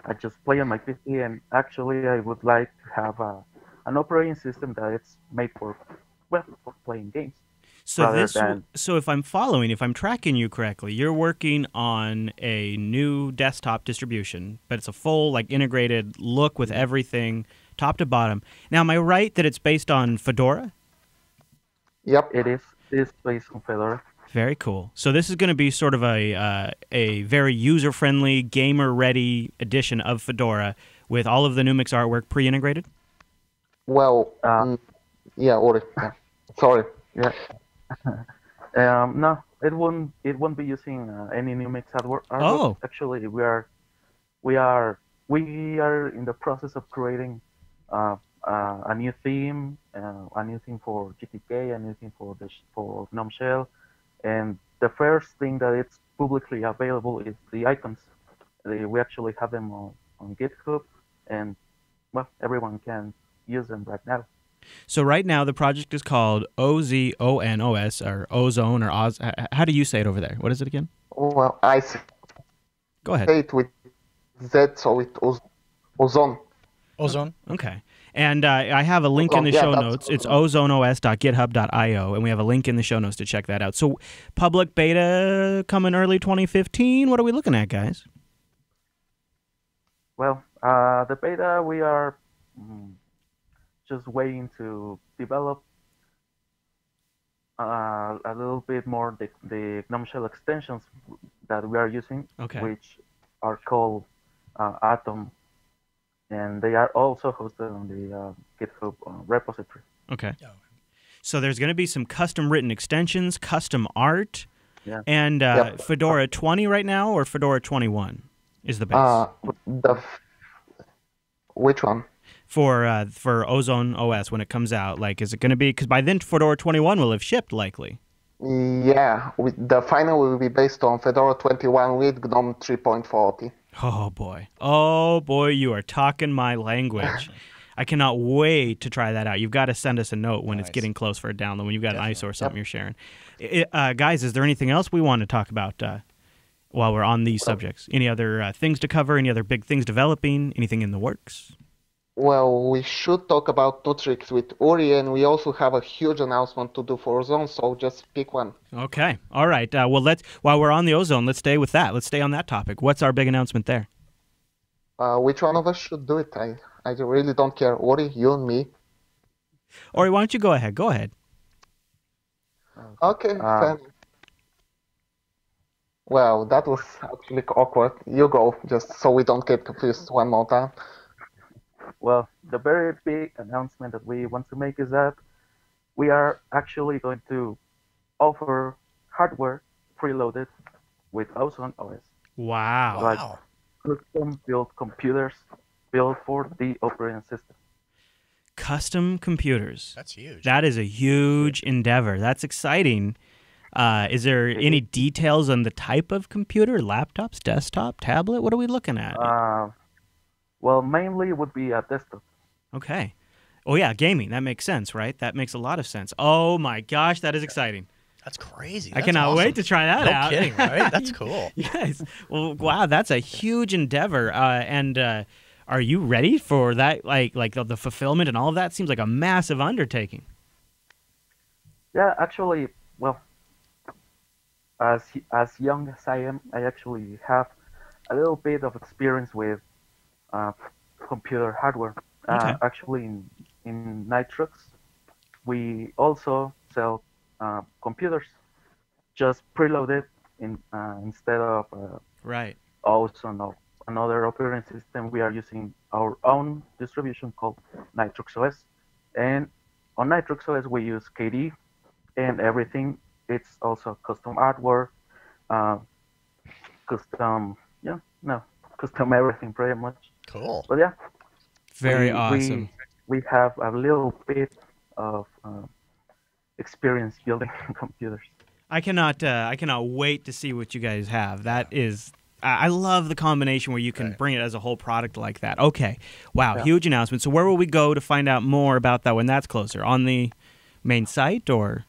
I just play on my PC, and actually I would like to have an operating system that it's made for playing games. So so if I'm tracking you correctly, you're working on a new desktop distribution, but it's a full integrated look with everything top to bottom. Now, am I right that it's based on Fedora? Yep, it is. It's based on Fedora. Very cool. So this is going to be sort of a very user-friendly, gamer-ready edition of Fedora with all of the Numix artwork pre-integrated? Well, yeah, Ori. Sorry. Yeah. No, it won't be using any Numix artwork. Oh. Actually, we are in the process of creating a new theme for GTK, a new theme for GNOME Shell, and the first thing that it's publicly available is the icons. We actually have them on GitHub, and well, everyone can use them right now. So right now the project is called OZONOS or Ozone or Oz. How do you say it over there? What is it again? Well, I say Go ahead. it with Z, so it ozone. Ozone. Okay. And I have a link in the Yeah, show that's notes. It's ozonos.github.io, and we have a link in the show notes to check that out. So public beta coming early 2015. What are we looking at, guys? Well, the beta, we are just waiting to develop a little bit more the GNOME shell extensions that we are using, Okay. which are called Atom, and they are also hosted on the GitHub repository. Okay. Oh. So there's going to be some custom written extensions, custom art, Yeah. and Yep. Fedora 20 right now, or Fedora 21 is the base Which one? for Ozone OS when it comes out. Like, is it going to be, because by then Fedora 21 will have shipped likely. Yeah, the final will be based on Fedora 21 with GNOME 3.40. Oh boy, you are talking my language. I cannot wait to try that out. You've got to send us a note when it's Nice. getting close for a download, when you've got an ISO or something Yep. you're sharing. Guys, is there anything else we want to talk about while we're on these subjects? Any other things to cover? Any other big things developing? Anything in the works? Well, we should talk about Nutrix with Uri, and we also have a huge announcement to do for Ozone, so just pick one. Okay. All right. Well, while we're on the Ozone, let's stay with that. Let's stay on that topic. What's our big announcement there? Which one of us should do it? I really don't care. Uri, you and me. Ori, why don't you go ahead? Go ahead. Okay, fine. Well, that was actually awkward. You go, just so we don't get confused one more time. Well, the very big announcement that we want to make is that we are actually going to offer hardware preloaded with Ozone OS. Wow. Like Wow. custom-built computers built for the operating system. Custom computers. That's huge. That is a huge endeavor. That's exciting. Is there any details on the type of computer? Laptops, desktop, tablet? What are we looking at? Well, mainly would be a desktop. Okay. Oh, yeah, gaming. That makes sense, right? That makes a lot of sense. Oh, my gosh, that is exciting. That's crazy. I That's cannot awesome. wait to try that No out. kidding, right? That's cool. Yes. Well, wow, that's a huge endeavor. And are you ready for that? Like the fulfillment and all of that seems like a massive undertaking. Yeah, actually, well, as young as I am, I actually have a little bit of experience with computer hardware. Okay. Actually, in Nitrux, we also sell computers just preloaded instead of Right. Ozone or another operating system. We are using our own distribution called Nitrux OS, and on Nitrux OS we use KDE and everything. It's also custom hardware, custom everything pretty much. Cool. But yeah, Very we, awesome. We have a little bit of experience building computers. I cannot wait to see what you guys have. That is, I love the combination where you can bring it as a whole product like that. Okay, wow, huge announcement. So where will we go to find out more about that when that's closer? On the main site or?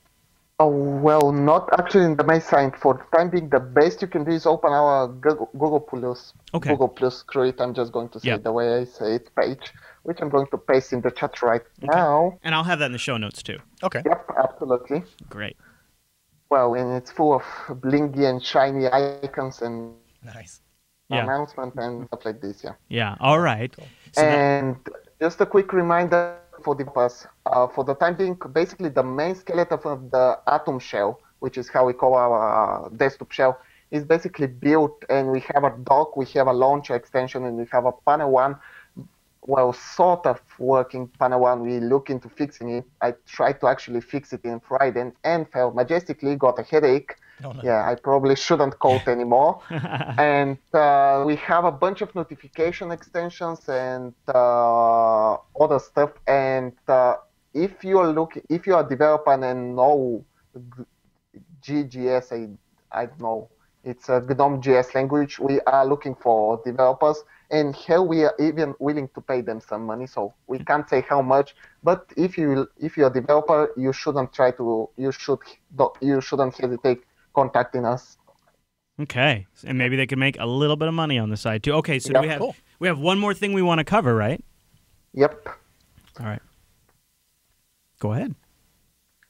Oh, well, not actually in the main site. For the time being, the best you can do is open our Google Plus. Okay. Google Plus Create, I'm just going to say Yep. the way I say it, page, which I'm going to paste in the chat right now. And I'll have that in the show notes too. Okay. Yep, absolutely. Great. Well, and it's full of blingy and shiny icons and Nice. Yeah. announcement and stuff like this, yeah. Yeah. All right. So that, And just a quick reminder for developers, for the time being, basically the main skeleton of the Atom shell, which is how we call our desktop shell, is basically built, and we have a dock, we have a launcher extension, and we have a panel one, well, sort of working panel one. We look into fixing it. I tried to actually fix it in Friday and failed majestically, got a headache. Oh, no. Yeah, I probably shouldn't code anymore. And we have a bunch of notification extensions and other stuff. And if you are a developer and know GGS, I don't know It's a GNOME.js language. We are looking for developers, and here we are even willing to pay them some money. So we can't say how much, but if you're a developer, you shouldn't hesitate contacting us. Okay, and maybe they could make a little bit of money on the side too. Okay, so Yep. we have one more thing we want to cover, right? Yep. All right. Go ahead.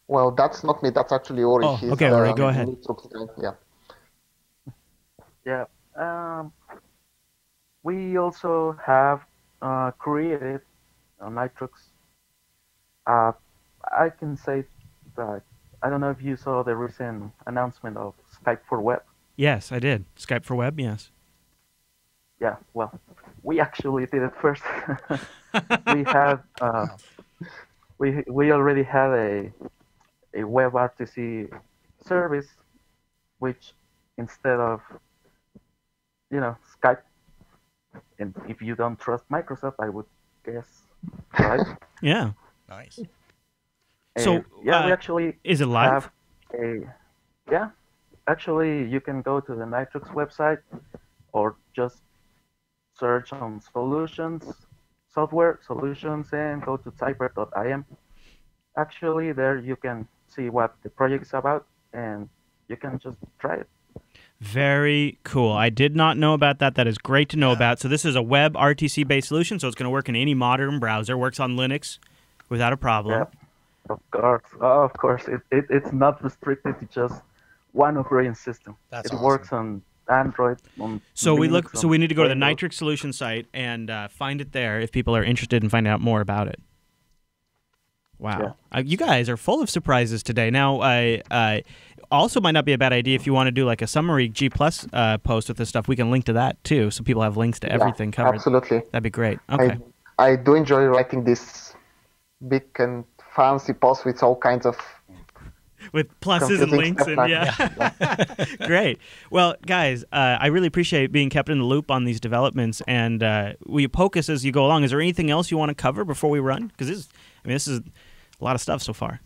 Well, that's not me. That's actually Ori. Oh, okay, Ori, go ahead. Yeah. Yeah. We also have created Nitrox. I can say that I don't know if you saw the recent announcement of Skype for Web. Yes, I did. Skype for Web, yes. Yeah, well, we actually did it first. We had we already had a WebRTC service, which instead of Skype, and if you don't trust Microsoft, I would guess, right? Yeah. Nice. So we actually is it live? have yeah. Actually, you can go to the Nitrox website or just search on software solutions, and go to typer.im. Actually, there you can see what the project is about, and you can just try it. Very cool. I did not know about that. That is great to know about. So this is a web RTC-based solution, so it's going to work in any modern browser. Works on Linux without a problem. Yep. Of course. It's not restricted to just one operating system. That's it awesome. works on Android. On So Linux, we need to go to the Windows. Nitrox solution site and find it there if people are interested in finding out more about it. Wow. You guys are full of surprises today. Now, I also might not be a bad idea if you want to do like a summary G+ post with this stuff. We can link to that too, so people have links to everything covered. Absolutely. That'd be great. Okay. I do enjoy writing this big and fancy posts with all kinds of with pluses and links and Great. Well, guys, I really appreciate being kept in the loop on these developments, and will you poke us as you go along? Is there anything else you want to cover before we run? Because this is a lot of stuff so far.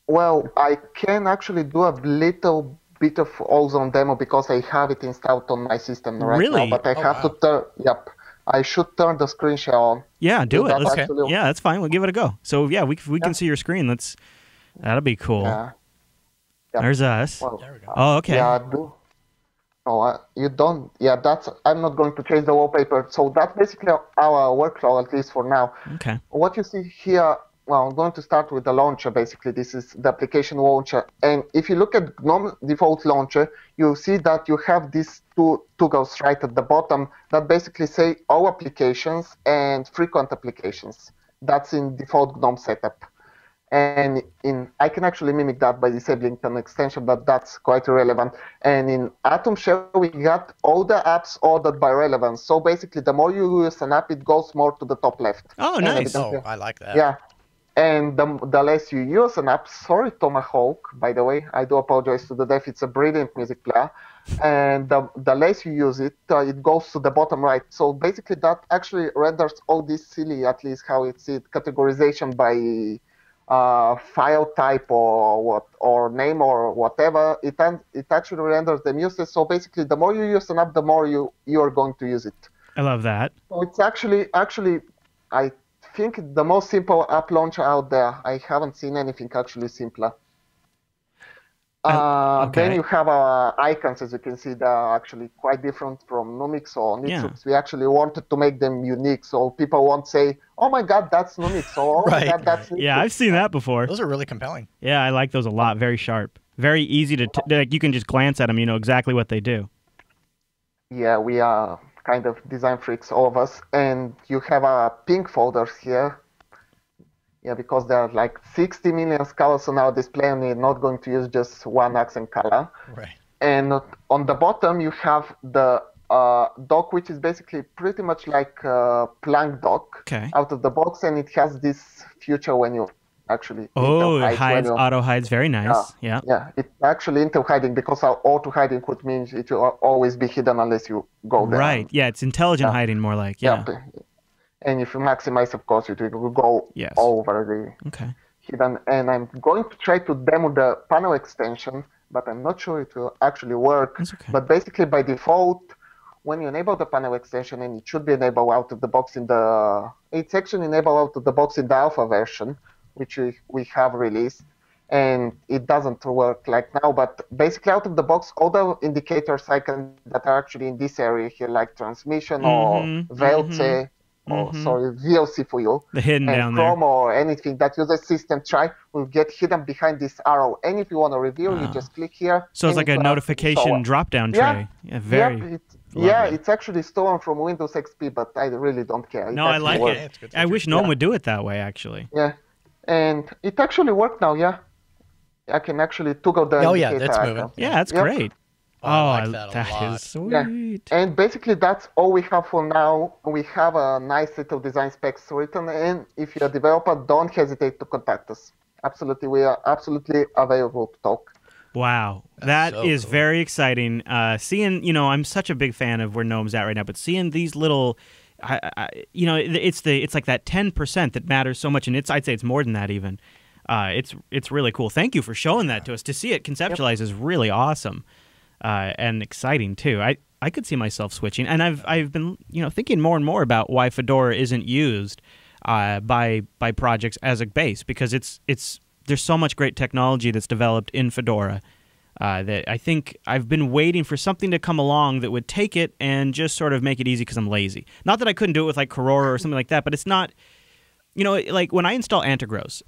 Well, I can actually do a little bit of Ozone demo because I have it installed on my system right now. But I have to turn. Yep, I should turn the screen share on. Yeah, do it. Okay. Yeah, that's fine. We'll give it a go. So yeah, we can see your screen. That'll be cool. Yeah. There's us. Well, there we go. Oh, okay. Yeah, no, you don't. Yeah, I'm not going to change the wallpaper. So that's basically our workflow, at least for now. Okay. What you see here, well, I'm going to start with the launcher. Basically, this is the application launcher. And if you look at GNOME default launcher, you see that you have these two toggles right at the bottom that basically say all applications and frequent applications. That's in default GNOME setup. And I can actually mimic that by disabling an extension, but that's quite irrelevant. And in Atom Shell, we got all the apps ordered by relevance. So basically, the more you use an app, it goes more to the top left. Oh, nice. Oh, I like that. Yeah. And the less you use an app, sorry, Tomahawk, by the way, I do apologize to the deaf, it's a brilliant music player. And the less you use it, it goes to the bottom right. So basically, that actually renders all this silly, at least how it's categorization by file type or name or whatever. It actually renders them useless. So basically, the more you use an app, the more you are going to use it. I love that. So it's actually I think the most simple app launcher out there. I haven't seen anything actually simpler. Then you have our icons, as you can see, they're actually quite different from Numix or Nitrux. Yeah. We actually wanted to make them unique, so people won't say, "Oh my God, that's Numix," or "Oh my God, that's Nitrux." Yeah, I've seen that before. Those are really compelling. Yeah, I like those a lot. Very sharp. Very easy to like. You can just glance at them. You know exactly what they do. Yeah, we are kind of design freaks, all of us. And you have our pink folders here. Yeah, because there are like 60 million colors on our display, and we're not going to use just one accent color. Right. And on the bottom, you have the dock, which is basically pretty much like a Planck dock out of the box, and it has this feature when you actually it hides, auto hides, very nice. Yeah. Yeah, it's actually Intel hiding, because our auto hiding would mean it will always be hidden unless you go there. Right. Yeah, it's intelligent hiding more like. Yeah. And if you maximize, of course, it will go over the hidden. And I'm going to try to demo the panel extension but I'm not sure it will actually work. That's okay. But basically, by default, when you enable the panel extension, and it should be enabled out of the box it's actually enabled out of the box in the alpha version, which we have released, and it doesn't work like now. But basically, out of the box, all the indicators icons that are actually in this area here, like transmission or VLC, or sorry, VLC for you, the hidden and down Chrome there. or anything that uses system try will get hidden behind this arrow. And if you want to reveal, you just click here. So it's like a notification drop-down tray. Yeah, very. It's actually stolen from Windows XP, but I really don't care. No, I like it. I wish no one would do it that way, actually. Yeah, and it actually worked now. Yeah, I can actually toggle the indicator that's icon. moving. Yeah, that's great. Oh, I like that a that lot. is sweet. Yeah. And basically, that's all we have for now. We have a nice little design specs written, and if you're a developer, don't hesitate to contact us. Absolutely, we are absolutely available to talk. Wow, that is very exciting. Seeing, I'm such a big fan of where Gnome's at right now, but seeing these little, it's like that 10% that matters so much, and I'd say it's more than that even. It's really cool. Thank you for showing that to us. To see it conceptualized is really awesome, and exciting too. I could see myself switching, and I've been thinking more and more about why Fedora isn't used by projects as a base, because there's so much great technology that's developed in Fedora that I think I've been waiting for something to come along that would take it and just sort of make it easy because I'm lazy. Not that I couldn't do it with like Corora or something like that, but it's not, like when I install Antigros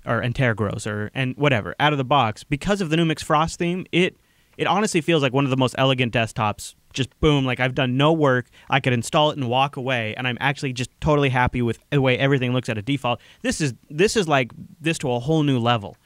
and whatever out of the box, because of the Numix Frost theme, it honestly feels like one of the most elegant desktops. Just boom, like I've done no work. I could install it and walk away, and I'm actually just totally happy with the way everything looks at a default. This is like this to a whole new level.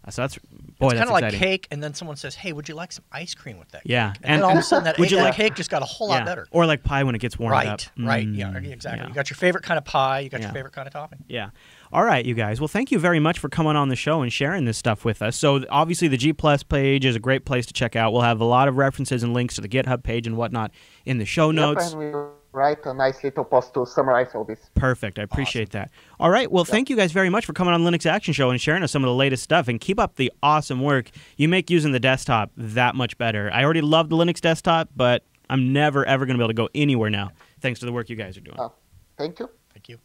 So that's kind of like exciting. Cake, and then someone says, "Hey, would you like some ice cream with that?" Yeah, cake? And then all of a sudden that cake just got a whole lot better. Or like pie when it gets warmed up. Right, yeah, exactly. Yeah. You got your favorite kind of pie. You got your favorite kind of topping. Yeah. All right, you guys. Well, thank you very much for coming on the show and sharing this stuff with us. So obviously the G Plus page is a great place to check out. We'll have a lot of references and links to the GitHub page and whatnot in the show notes. And we'll write a nice little post to summarize all this. Perfect. I appreciate that. All right. Well, thank you guys very much for coming on Linux Action Show and sharing us some of the latest stuff. And keep up the awesome work. You make using the desktop that much better. I already love the Linux desktop, but I'm never, ever going to be able to go anywhere now thanks to the work you guys are doing. Thank you. Thank you.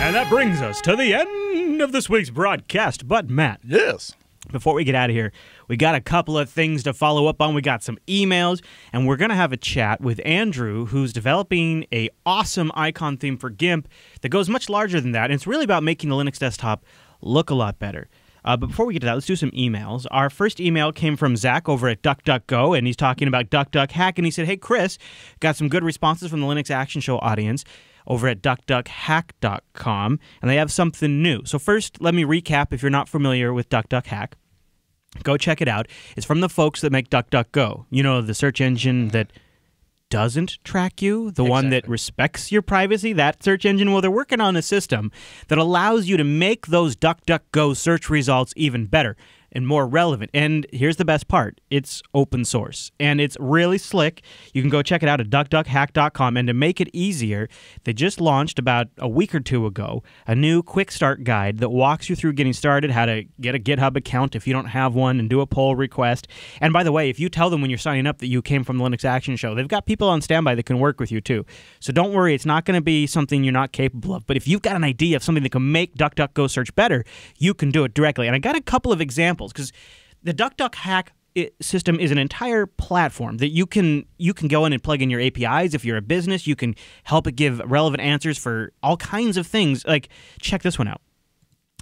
And that brings us to the end of this week's broadcast. But, Matt. Yes. Before we get out of here, we got a couple of things to follow up on. We got some emails, and we're going to have a chat with Andrew, who's developing an awesome icon theme for GIMP that goes much larger than that, and it's really about making the Linux desktop look a lot better. But before we get to that, let's do some emails. Our first email came from Zach over at DuckDuckGo, and he's talking about DuckDuckHack, and he said, "Hey, Chris, got some good responses from the Linux Action Show audience over at duckduckhack.com, and they have something new." So first, let me recap if you're not familiar with DuckDuckHack. Go check it out. It's from the folks that make DuckDuckGo. You know, the search engine that doesn't track you, the one that respects your privacy, that search engine. Well, they're working on a system that allows you to make those DuckDuckGo search results even better and more relevant. And here's the best part. It's open source, and it's really slick. You can go check it out at duckduckhack.com. And to make it easier, they just launched about a week or two ago a new quick start guide that walks you through getting started, how to get a GitHub account if you don't have one, and do a pull request. And by the way, if you tell them when you're signing up that you came from the Linux Action Show, they've got people on standby that can work with you too. So don't worry, it's not going to be something you're not capable of. But if you've got an idea of something that can make DuckDuckGo search better, you can do it directly. And I got a couple of examples, because the DuckDuckHack system is an entire platform that you can go in and plug in your APIs. If you're a business, you can help it give relevant answers for all kinds of things. Like, check this one out.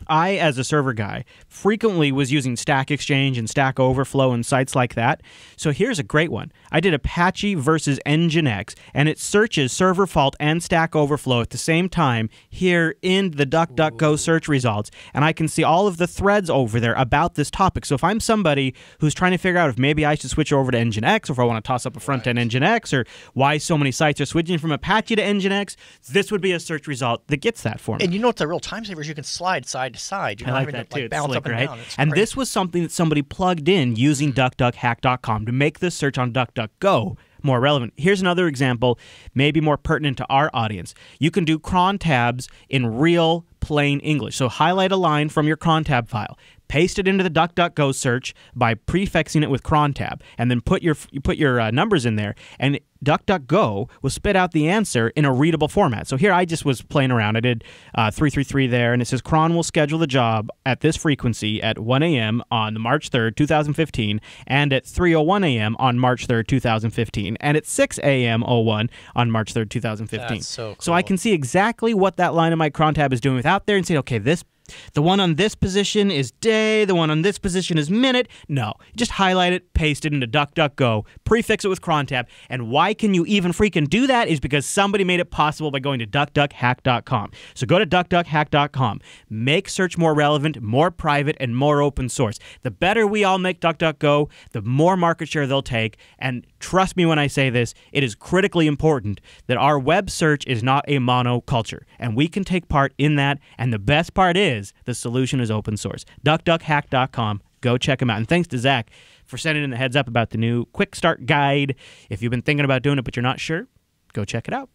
I, as a server guy, frequently was using Stack Exchange and Stack Overflow and sites like that. So here's a great one. I did Apache versus Nginx, and it searches server fault and Stack Overflow at the same time here in the DuckDuckGo search results. And I can see all of the threads over there about this topic. So if I'm somebody who's trying to figure out if maybe I should switch over to Nginx, or if I want to toss up a front-end Nginx, or why so many sites are switching from Apache to Nginx, this would be a search result that gets that for me. And you know what the real time saver is? You can slide side to side. You I like that too. Like, bounce slick, up and right? down. It's And great. this was something that somebody plugged in using duckduckhack.com to make this search on DuckDuckGo more relevant. Here's another example, maybe more pertinent to our audience. You can do cron tabs in real plain English. So highlight a line from your cron tab file, paste it into the DuckDuckGo search by prefixing it with cron tab, and then put your numbers in there, and DuckDuckGo will spit out the answer in a readable format. So here I just was playing around. I did 333 there, and it says cron will schedule the job at this frequency at 1 a.m. on March 3rd, 2015, and at 3:01 a.m. on March 3rd, 2015, and at 6 a.m. 01 on March 3rd, 2015. That's so cool. So I can see exactly what that line of my cron tab is doing without there and say, okay, the one on this position is day, the one on this position is minute. No, just highlight it, paste it into DuckDuckGo, prefix it with cron tab, and why can you even freaking do that is because somebody made it possible by going to duckduckhack.com. So go to duckduckhack.com. Make search more relevant, more private, and more open source. The better we all make DuckDuckGo, the more market share they'll take, and trust me when I say this, it is critically important that our web search is not a monoculture, and we can take part in that, and the best part is the solution is open source. DuckDuckHack.com. Go check them out. And thanks to Zach for sending in the heads up about the new Quick Start Guide. If you've been thinking about doing it but you're not sure, go check it out.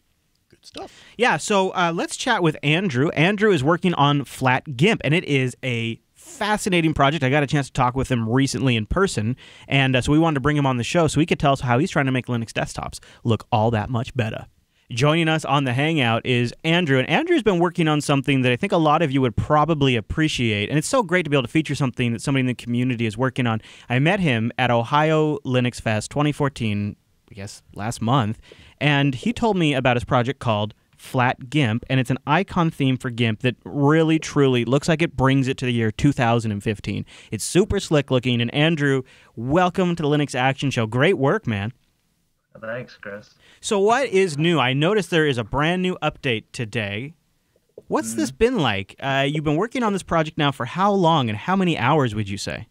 Good stuff. Yeah, so let's chat with Andrew. Andrew is working on Flat GIMP, and it is a fascinating project. I got a chance to talk with him recently in person, and so we wanted to bring him on the show so he could tell us how he's trying to make Linux desktops look all that much better. Joining us on the Hangout is Andrew, and Andrew's been working on something that I think a lot of you would probably appreciate, and it's so great to be able to feature something that somebody in the community is working on. I met him at Ohio Linux Fest 2014, I guess last month, and he told me about his project called Flat GIMP, and it's an icon theme for GIMP that really, truly looks like it brings it to the year 2015. It's super slick looking, and Andrew, welcome to the Linux Action Show. Great work, man. Thanks, Chris. So what is new? I noticed there is a brand new update today. What's this been like? You've been working on this project now for how long and how many hours would you say?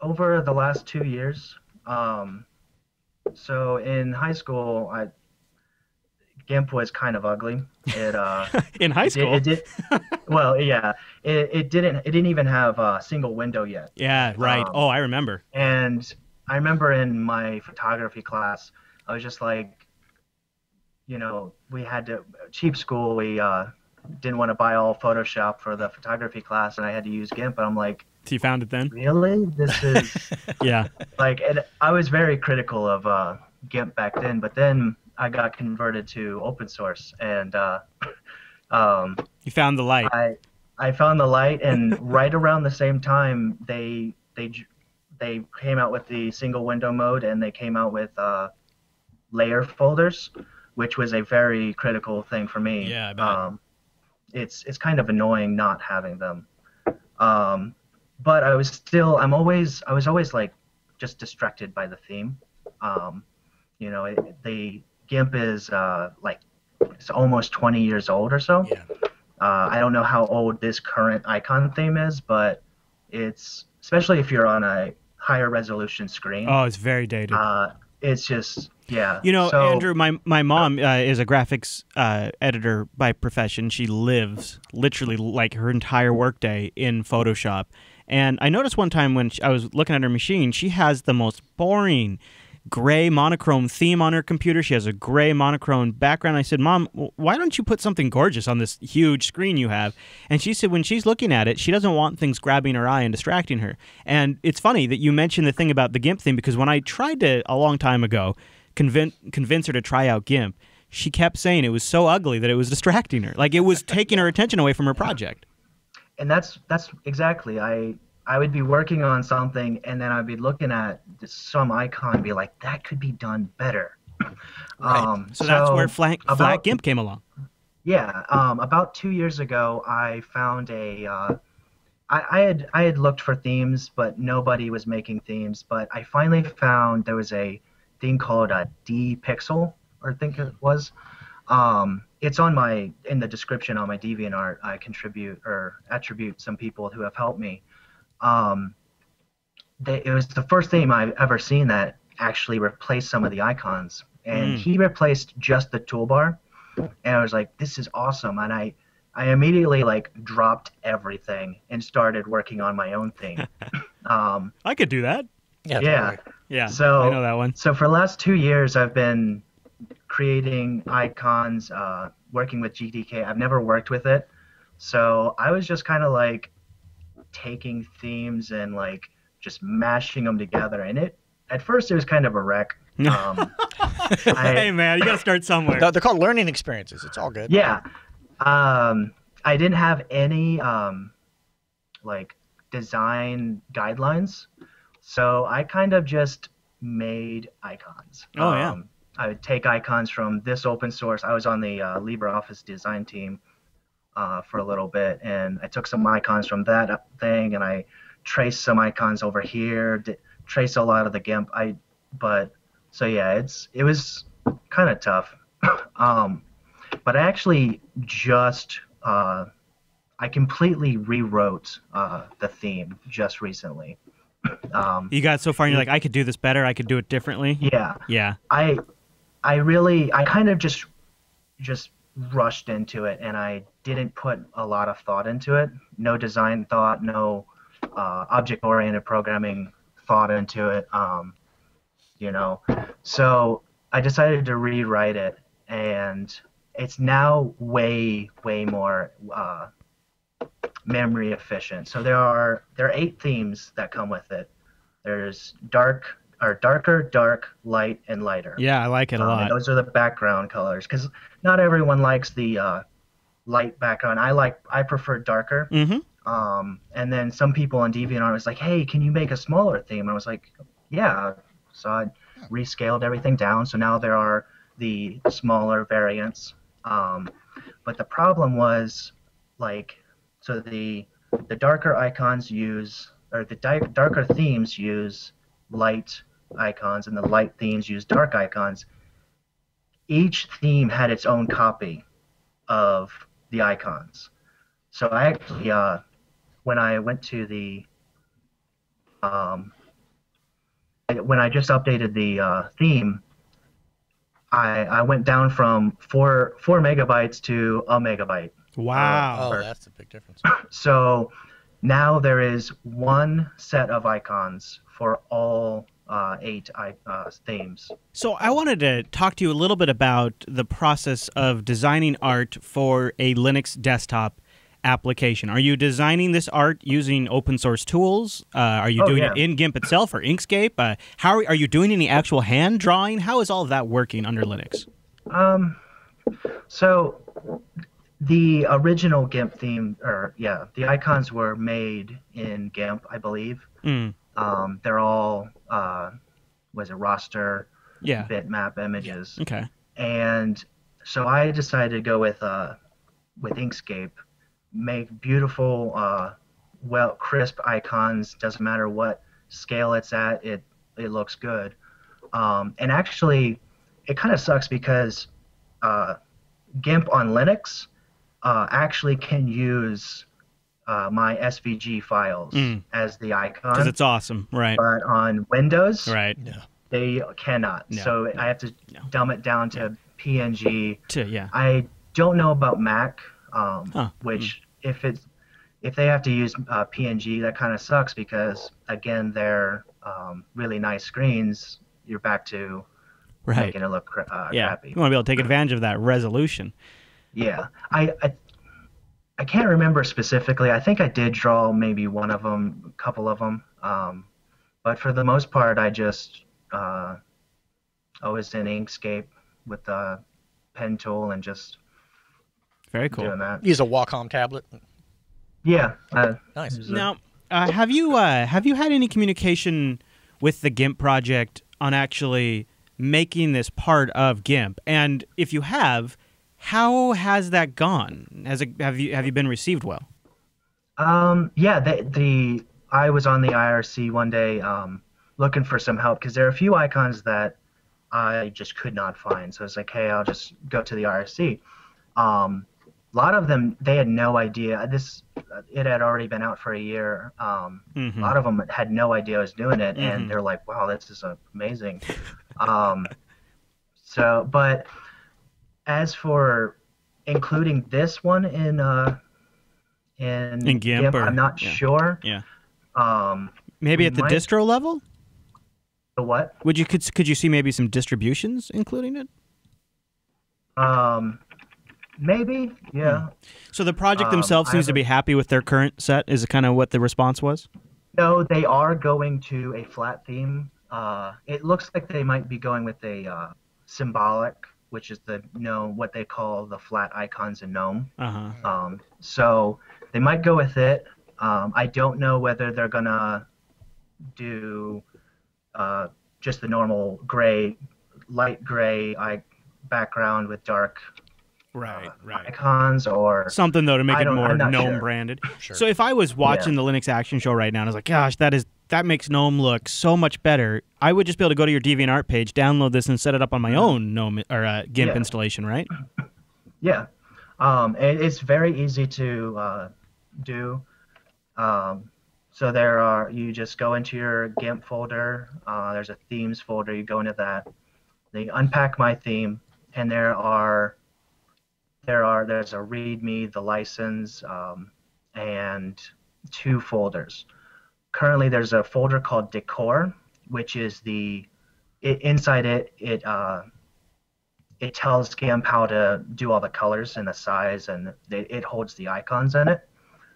Over the last 2 years. So in high school, GIMP was kind of ugly. It in high school? Well, yeah. It didn't even have a single window yet. Yeah, right. Oh, I remember. And I remember in my photography class, I was just like, we had to, cheap school, we didn't want to buy all Photoshop for the photography class, and I had to use GIMP, and I'm like, so you found it then? Really? This is... Yeah. Like, and I was very critical of GIMP back then, but then I got converted to open source, and you found the light. I found the light, and right around the same time, they came out with the single window mode, and they came out with layer folders, which was a very critical thing for me. Yeah, I bet. It's kind of annoying not having them. But I was always like just distracted by the theme. The GIMP is like it's almost 20 years old or so. Yeah. I don't know how old this current icon theme is, but it's, especially if you're on a higher resolution screen. Oh, it's very dated. It's just, yeah. Andrew, my mom is a graphics editor by profession. She lives literally like her entire workday in Photoshop. And I noticed one time when I was looking at her machine, she has the most boring gray monochrome theme on her computer. She has a gray monochrome background. I said, Mom, why don't you put something gorgeous on this huge screen you have? And she said when she's looking at it, she doesn't want things grabbing her eye and distracting her. And it's funny that you mentioned the thing about the GIMP theme, because when I tried to, a long time ago, convince her to try out GIMP, she kept saying it was so ugly that it was distracting her. Like it was taking her attention away from her project. And that's exactly, I would be working on something, and then I'd be looking at some icon and be like, that could be done better. Right. So that's where Flat GIMP came along. Yeah. About 2 years ago, I found I had looked for themes, but nobody was making themes. But I finally found there was a theme called D-Pixel, or I think it was. It's on in the description on my DeviantArt. I attribute some people who have helped me. It was the first theme I've ever seen that actually replaced some of the icons, and he replaced just the toolbar, and I was like, this is awesome. And I immediately like dropped everything and started working on my own theme. I could do that. Yeah. Yeah. Totally. Yeah. So I know that one. So for the last 2 years, I've been creating icons, working with GTK. I've never worked with it, So I was just kind of like taking themes and like just mashing them together, and at first it was kind of a wreck. Hey man, you gotta start somewhere. They're called learning experiences. It's all good. Yeah. I didn't have any like design guidelines, so I kind of just made icons. Oh yeah. I would take icons from this open source. I was on the LibreOffice design team for a little bit, and I took some icons from that thing, and I traced some icons over here, traced a lot of the GIMP. So yeah, it was kind of tough. But I actually just I completely rewrote the theme just recently. You got so far, and you're like, I could do this better. I could do it differently. Yeah. Yeah. I kind of just rushed into it, and I didn't put a lot of thought into it. No design thought, no object-oriented programming thought into it. So I decided to rewrite it, and it's now way more memory efficient. So there are 8 themes that come with it. There's darker, dark, light, and lighter. Yeah, I like it a lot. Those are the background colors, because not everyone likes the light background. I prefer darker. Mm-hmm. And then some people on DeviantArt was like, "Hey, can you make a smaller theme?" And I was like, "Yeah." So I rescaled everything down. So now there are the smaller variants. But the problem was, so the darker icons use, or the darker themes use light icons, and the light themes use dark icons. Each theme had its own copy of the icons. So I actually, when I went to the, when I just updated the theme, I went down from 4 megabytes to a megabyte. Wow. Oh, that's a big difference. So now there is one set of icons for all 8 themes. So I wanted to talk to you a little bit about the process of designing art for a Linux desktop application. Are you designing this art using open source tools? Are you doing it in GIMP itself or Inkscape? How are you doing any actual hand drawing? How is all of that working under Linux? So the original GIMP theme, the icons were made in GIMP, I believe. They're all was it raster bitmap images. Okay. And so I decided to go with Inkscape, make beautiful, crisp icons. Doesn't matter what scale it's at, it looks good. And actually, it kind of sucks because GIMP on Linux actually can use my SVG files as the icon. Because it's awesome, right? But on Windows, right, they cannot. No. So I have to dumb it down to PNG. Yeah. I don't know about Mac, which if they have to use PNG, that kind of sucks because again, they're really nice screens. You're back to making it look crappy. You want to be able to take advantage of that resolution. Yeah, I can't remember specifically. I think I did draw maybe one of them, a couple of them, but for the most part, I just was in Inkscape with the pen tool and just very cool doing that. Use a Wacom tablet. Yeah, nice. Now, have you had any communication with the GIMP project on actually making this part of GIMP? And if you have, how has that gone? Have you been received well? Yeah, I was on the IRC one day looking for some help because there are a few icons that I just could not find. So it's like, hey, I'll just go to the IRC. A lot of them, they had no idea. It had already been out for a year. A lot of them had no idea I was doing it, and they're like, wow, this is amazing. But as for including this one in GIMP, I'm not sure. Yeah. Maybe at the distro level? The what? Could you see maybe some distributions including it? Maybe, yeah. So the project themselves seems to be happy with their current set. Is it kind of what the response was? No, they are going to a flat theme. It looks like they might be going with a symbolic, which is the GNOME, what they call the flat icons in GNOME. So they might go with it. I don't know whether they're gonna do just the normal light gray background with dark icons, or something though to make it more I'm not GNOME sure. branded. So if I was watching the Linux Action Show right now and I was like, gosh, that makes GNOME look so much better, I would just be able to go to your DeviantArt page, download this, and set it up on my own GNOME or GIMP installation, right? Yeah, it's very easy to do. So you just go into your GIMP folder. There's a themes folder. You go into that. They unpack my theme, and there's a README, the license, and 2 folders. Currently, there's a folder called Decor, which is inside it tells GIMP how to do all the colors and the size, and it holds the icons in it.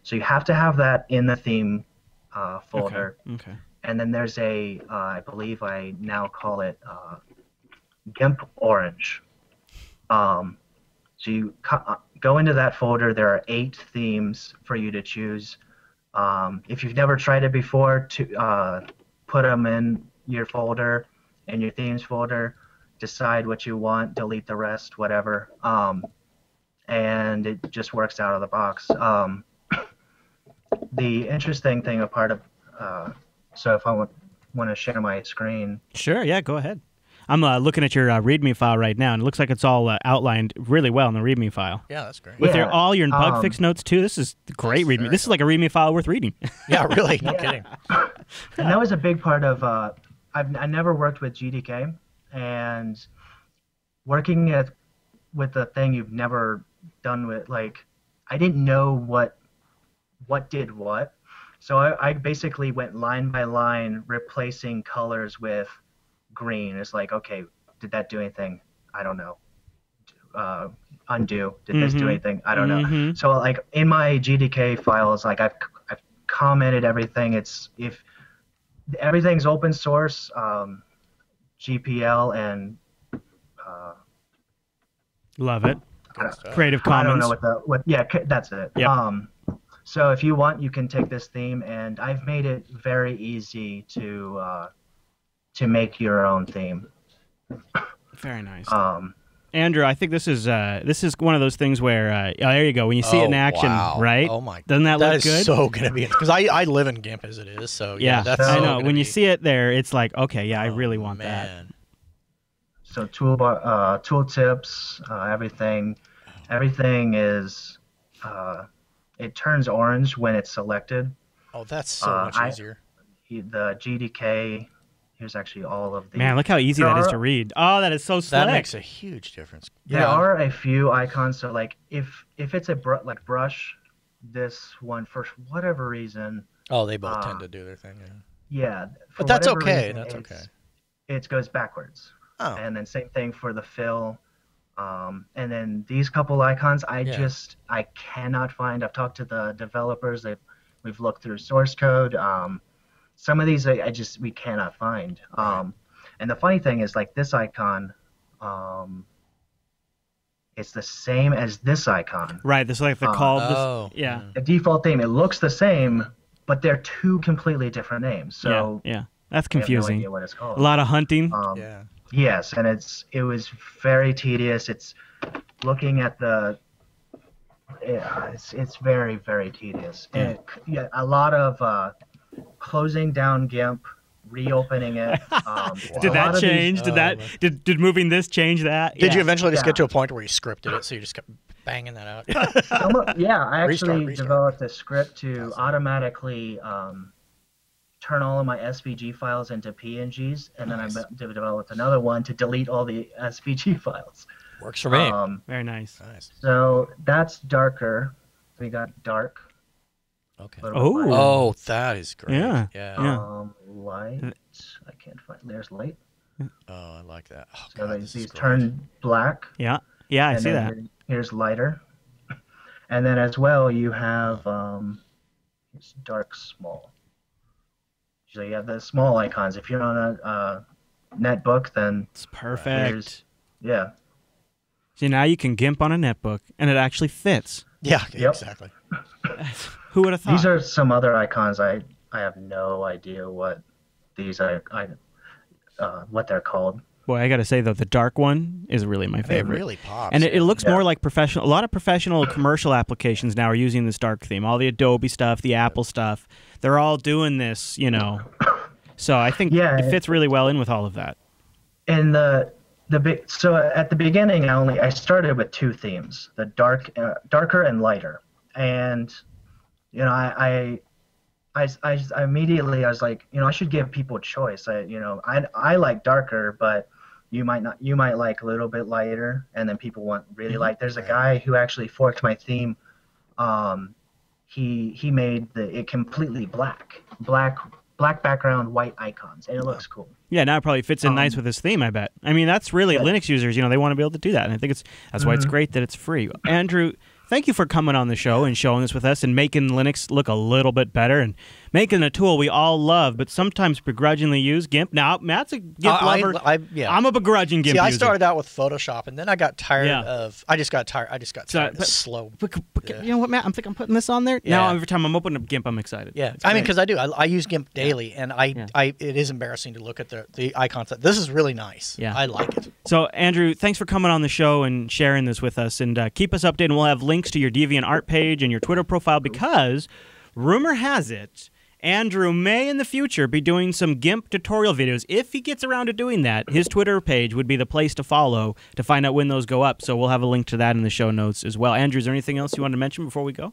So you have to have that in the theme folder. Okay. And then there's I believe I now call it GIMP Orange. So you go into that folder. There are 8 themes for you to choose. If you've never tried it before, to put them in your folder, in your themes folder, decide what you want, delete the rest, whatever. And it just works out of the box. The interesting thing so if I want to share my screen. Sure, yeah, go ahead. I'm looking at your README file right now, and it looks like it's all outlined really well in the README file. Yeah, that's great. With all your bug fix notes, too. This is great README. This is like a README file worth reading. Yeah, really. No kidding. And that was a big part of, I never worked with GDK, and working with a thing you've never done with, like, I didn't know what did what. So I basically went line by line, replacing colors with green. It's like, okay, did that do anything? I don't know. Undo. Did this do anything? I don't know. So like in my GDK files, like I've commented everything. If everything's open source, GPL and love it. Creative Commons. I don't know what yeah, that's it. Yep. So if you want, you can take this theme, and I've made it very easy to make your own theme. Very nice. Andrew, I think this is one of those things where there you go. When you see it in action, right? Oh my! Doesn't that look good? That is so gonna be because I live in GIMP as it is. So yeah, that's I know. When you see it there, it's like, okay, yeah, I really want that. So tooltips, everything is. It turns orange when it's selected. Oh, that's so much easier. The GDK, here's actually all of the... Man, look how easy that is to read. Oh, that is so slick. That makes a huge difference. There are a few icons, so like if it's a brush, this one, for whatever reason... Oh, they both tend to do their thing, yeah. But that's okay. That's okay. It goes backwards. Oh. And then same thing for the fill. And then these couple icons, I cannot find. I've talked to the developers. We've looked through source code. Some of these we cannot find. And the funny thing is, like this icon, it's the same as this icon. Right. This like they're called. Yeah. The default theme. It looks the same, but they're 2 completely different names. So yeah. That's confusing. I have no idea what it's called. A lot of hunting. Yes, and it was very tedious. It's looking at it's very, very tedious. And a lot of closing down GIMP, reopening it. Did that change? Did moving this change that? Did you eventually just get to a point where you scripted it, so you just kept banging that out? I actually developed a script to automatically turn all of my SVG files into PNGs, and then I developed another one to delete all the SVG files. Works for me. Very nice. So that's darker. We got dark. Okay. Oh, that is great. Yeah. Light. I can't find. There's light. Oh, I like that. Oh, so God, these turn black. Yeah. Yeah, I see that. here's lighter, and then as well you have it's dark small. So you have the small icons. If you're on a netbook, then It's perfect. Yeah. See, now you can GIMP on a netbook, and it actually fits. Yeah, Yep. exactly. Who would have thought? These are some other icons. I have no idea what these what they're called. Boy, I got to say, though, the dark one is really my It favorite. really pops. And it looks Yeah. more like professional. A lot of professional commercial applications now are using this dark theme. All the Adobe stuff, the Apple stuff, they're all doing this, you know. So I think Yeah, it fits really well in with all of that. And so at the beginning, I started with two themes: the darker and lighter. And you know, I immediately I was like, you know, I should give people a choice. I like darker, but you might like a little bit lighter, and then people want really light. There's a guy who actually forked my theme. He made it completely black background, white icons, and it looks cool. Yeah, now it probably fits in nice with this theme, I bet. I mean, that's really Linux users, you know, they want to be able to do that. And I think that's why it's great that it's free. Andrew, thank you for coming on the show and showing this with us and making Linux look a little bit better and making a tool we all love, but sometimes begrudgingly use, GIMP. Now, Matt's a GIMP lover. I'm a begrudging GIMP user. user. I started out with Photoshop, and then I got tired of. I just got tired. Of slow. You know what, Matt? I'm putting this on there. Yeah. Now, every time I'm opening up GIMP, I'm excited. Yeah, It's I mean, great. because I do. I use GIMP daily, and it is embarrassing to look at the icons. This is really nice. Yeah. I like it. So, Andrew, thanks for coming on the show and sharing this with us. And keep us updated. We'll have links to your DeviantArt page and your Twitter profile because, rumor has it, Andrew may in the future be doing some GIMP tutorial videos. If he gets around to doing that, his Twitter page would be the place to follow to find out when those go up. So we'll have a link to that in the show notes as well. Andrew, is there anything else you wanted to mention before we go?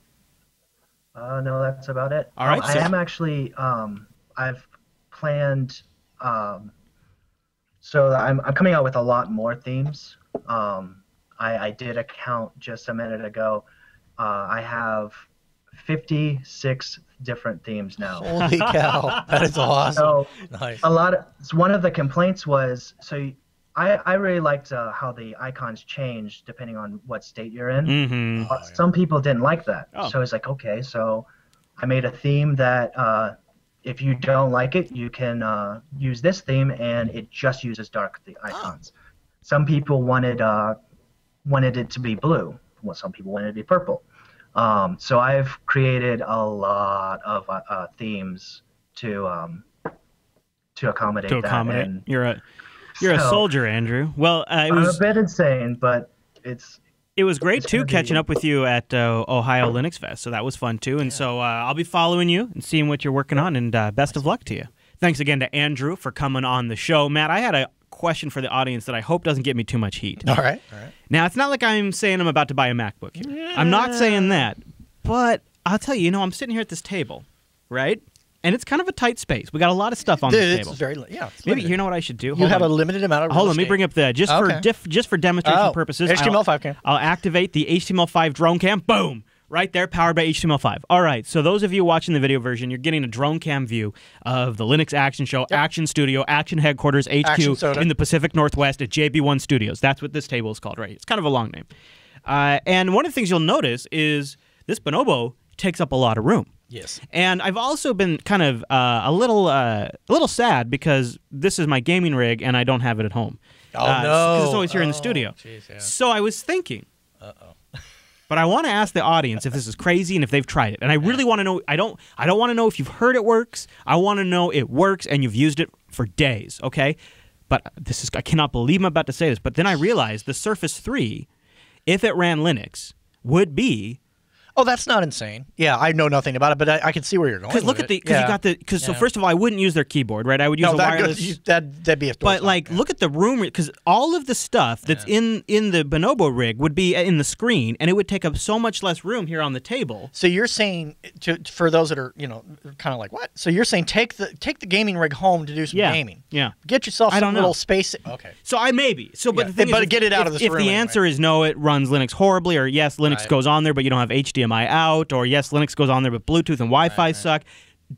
No, that's about it. All right. I am actually. I've planned. So I'm coming out with a lot more themes. I did a count just a minute ago. I have 56 different themes now. Holy cow, that is awesome. So Nice. one of the complaints was I really liked how the icons change depending on what state you're in. Mm-hmm. But some people didn't like that. Oh. So it's like, okay, so I made a theme that if you don't like it, you can use this theme, and it just uses dark icons. Some people wanted it to be blue. Well, some people wanted it to be purple. So I've created a lot of themes to accommodate that. And You're a soldier, Andrew. Well, I'm a bit insane, but it was great, too, gonna be- catching up with you at Ohio Linux Fest. So that was fun, too. And so I'll be following you and seeing what you're working on, and best of luck to you. Thanks again to Andrew for coming on the show. Matt, I had a question for the audience that I hope doesn't get me too much heat. All right. Now, it's not like I'm saying I'm about to buy a MacBook here. I'm not saying that. But I'll tell you, I'm sitting here at this table, right? And it's kind of a tight space. We got a lot of stuff on this table. It's very it's Maybe limited. you know what I should do? You have a limited amount of. Hold real on, let me estate. bring up the just for demonstration purposes. HTML5 cam. I'll activate the HTML5 drone cam. Boom. Right there, powered by HTML5. All right, so those of you watching the video version, you're getting a drone cam view of the Linux Action Show, Action Studio, Action Headquarters, HQ Action Soda. in the Pacific Northwest at JB1 Studios. That's what this table is called, right? It's kind of a long name. And one of the things you'll notice is this bonobo takes up a lot of room. Yes. And I've also been kind of a little sad because this is my gaming rig and I don't have it at home. Oh, no. Because it's always here in the studio. Geez, yeah. So I was thinking. But I want to ask the audience if this is crazy and if they've tried it. And I really want to know. I don't want to know if you've heard it works. I want to know it works and you've used it for days, okay? But I cannot believe I'm about to say this, but then I realized the Surface 3, if it ran Linux, would be. Oh, that's not insane. Yeah, I know nothing about it, but I can see where you're going. Because look at you got the. Because so first of all, I wouldn't use their keyboard, right? I would use a wireless. That'd be a. But like, look at the room, because all of the stuff that's in the Bonobo rig would be in the screen, and it would take up so much less room here on the table. So you're saying for those that are kind of like what? So you're saying take the gaming rig home to do some gaming. Yeah. Get yourself some little space. Okay. So I maybe. So but the thing is, get it out of this if room. If the answer is no, it runs Linux horribly, or yes, Linux goes on there, but you don't have HDMI out, or yes, Linux goes on there, but Bluetooth and Wi-Fi suck.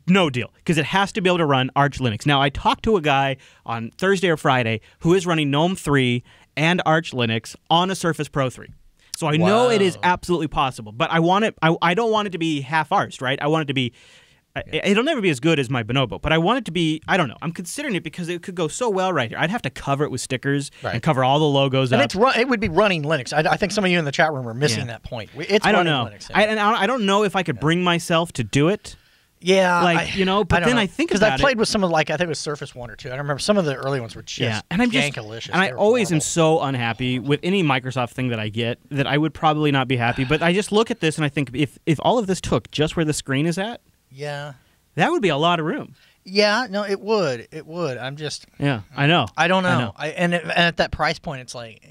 No deal, because it has to be able to run Arch Linux. Now, I talked to a guy on Thursday or Friday who is running GNOME 3 and Arch Linux on a Surface Pro 3. So I know it is absolutely possible, but I want it. I don't want it to be half-arsed, right? I want it to be. It'll never be as good as my Bonobo, but I want it to be. I don't know. I'm considering it because it could go so well right here. I'd have to cover it with stickers and cover all the logos and up. it would be running Linux. I think some of you in the chat room are missing that point. It's I don't know. Linux. I don't know if I could bring myself to do it. Yeah, but then I think because about I played with some of I think it was Surface 1 or 2. I don't remember some of the early ones were just and I'm gankalicious. And I always am so unhappy with any Microsoft thing that I get that I would probably not be happy. But I just look at this and I think if all of this took just where the screen is at, that would be a lot of room. Yeah, no, it would. It would. I'm just. Yeah, I know. I don't know. And at that price point, it's like,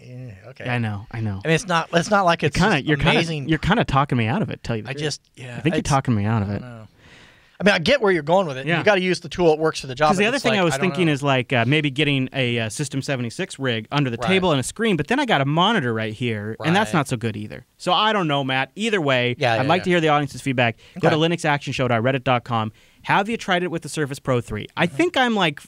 okay. I know. I mean, it's not like it's amazing. You're kind of talking me out of it. Tell you the truth. I think you're talking me out of it. I mean, I get where you're going with it. Yeah. You got to use the tool; it works for the job. Because the other thing I was thinking is like maybe getting a System 76 rig under the table and a screen, but then I got a monitor right here, and that's not so good either. So I don't know, Matt. Either way, I'd like to hear the audience's feedback. Go to linuxactionshow.reddit.com. Have you tried it with the Surface Pro 3? I think I'm like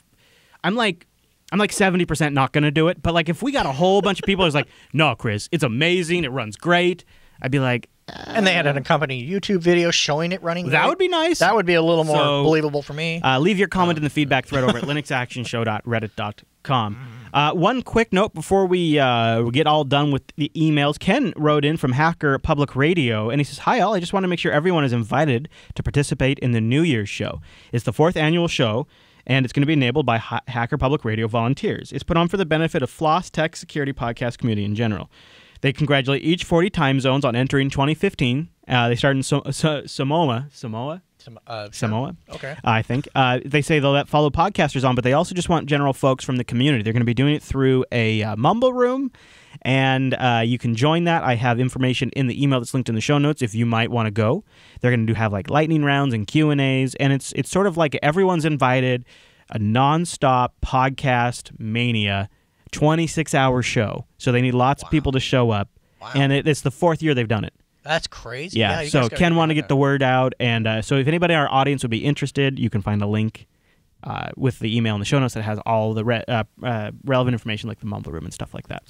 70% not going to do it, but like if we got a whole bunch of people who's like, no, Chris, it's amazing, it runs great, I'd be like. And they had an accompanying YouTube video showing it running. That would be nice. That would be a little more believable for me. Leave your comment in the feedback thread over at linuxactionshow.reddit.com. One quick note before we get all done with the emails. Ken wrote in from Hacker Public Radio, and he says, "Hi all, I just want to make sure everyone is invited to participate in the New Year's show. It's the 4th annual show, and it's going to be enabled by Hacker Public Radio volunteers. It's put on for the benefit of Floss Tech Security podcast community in general. They congratulate each 40 time zones on entering 2015. They start in Samoa. Samoa? Okay. I think. They say they'll let follow podcasters on, but they also just want general folks from the community. They're going to be doing it through a Mumble room, and you can join that. I have information in the email that's linked in the show notes if you might want to go. They're going to have like lightning rounds and Q&As, and it's sort of like everyone's invited, a nonstop podcast mania, 26-hour show. So they need lots of people to show up, and it's the 4th year they've done it. That's crazy. Yeah, so Ken wanted to get the word out, and so if anybody in our audience would be interested, you can find a link with the email in the show notes that has all the relevant information, like the Mumble Room and stuff like that.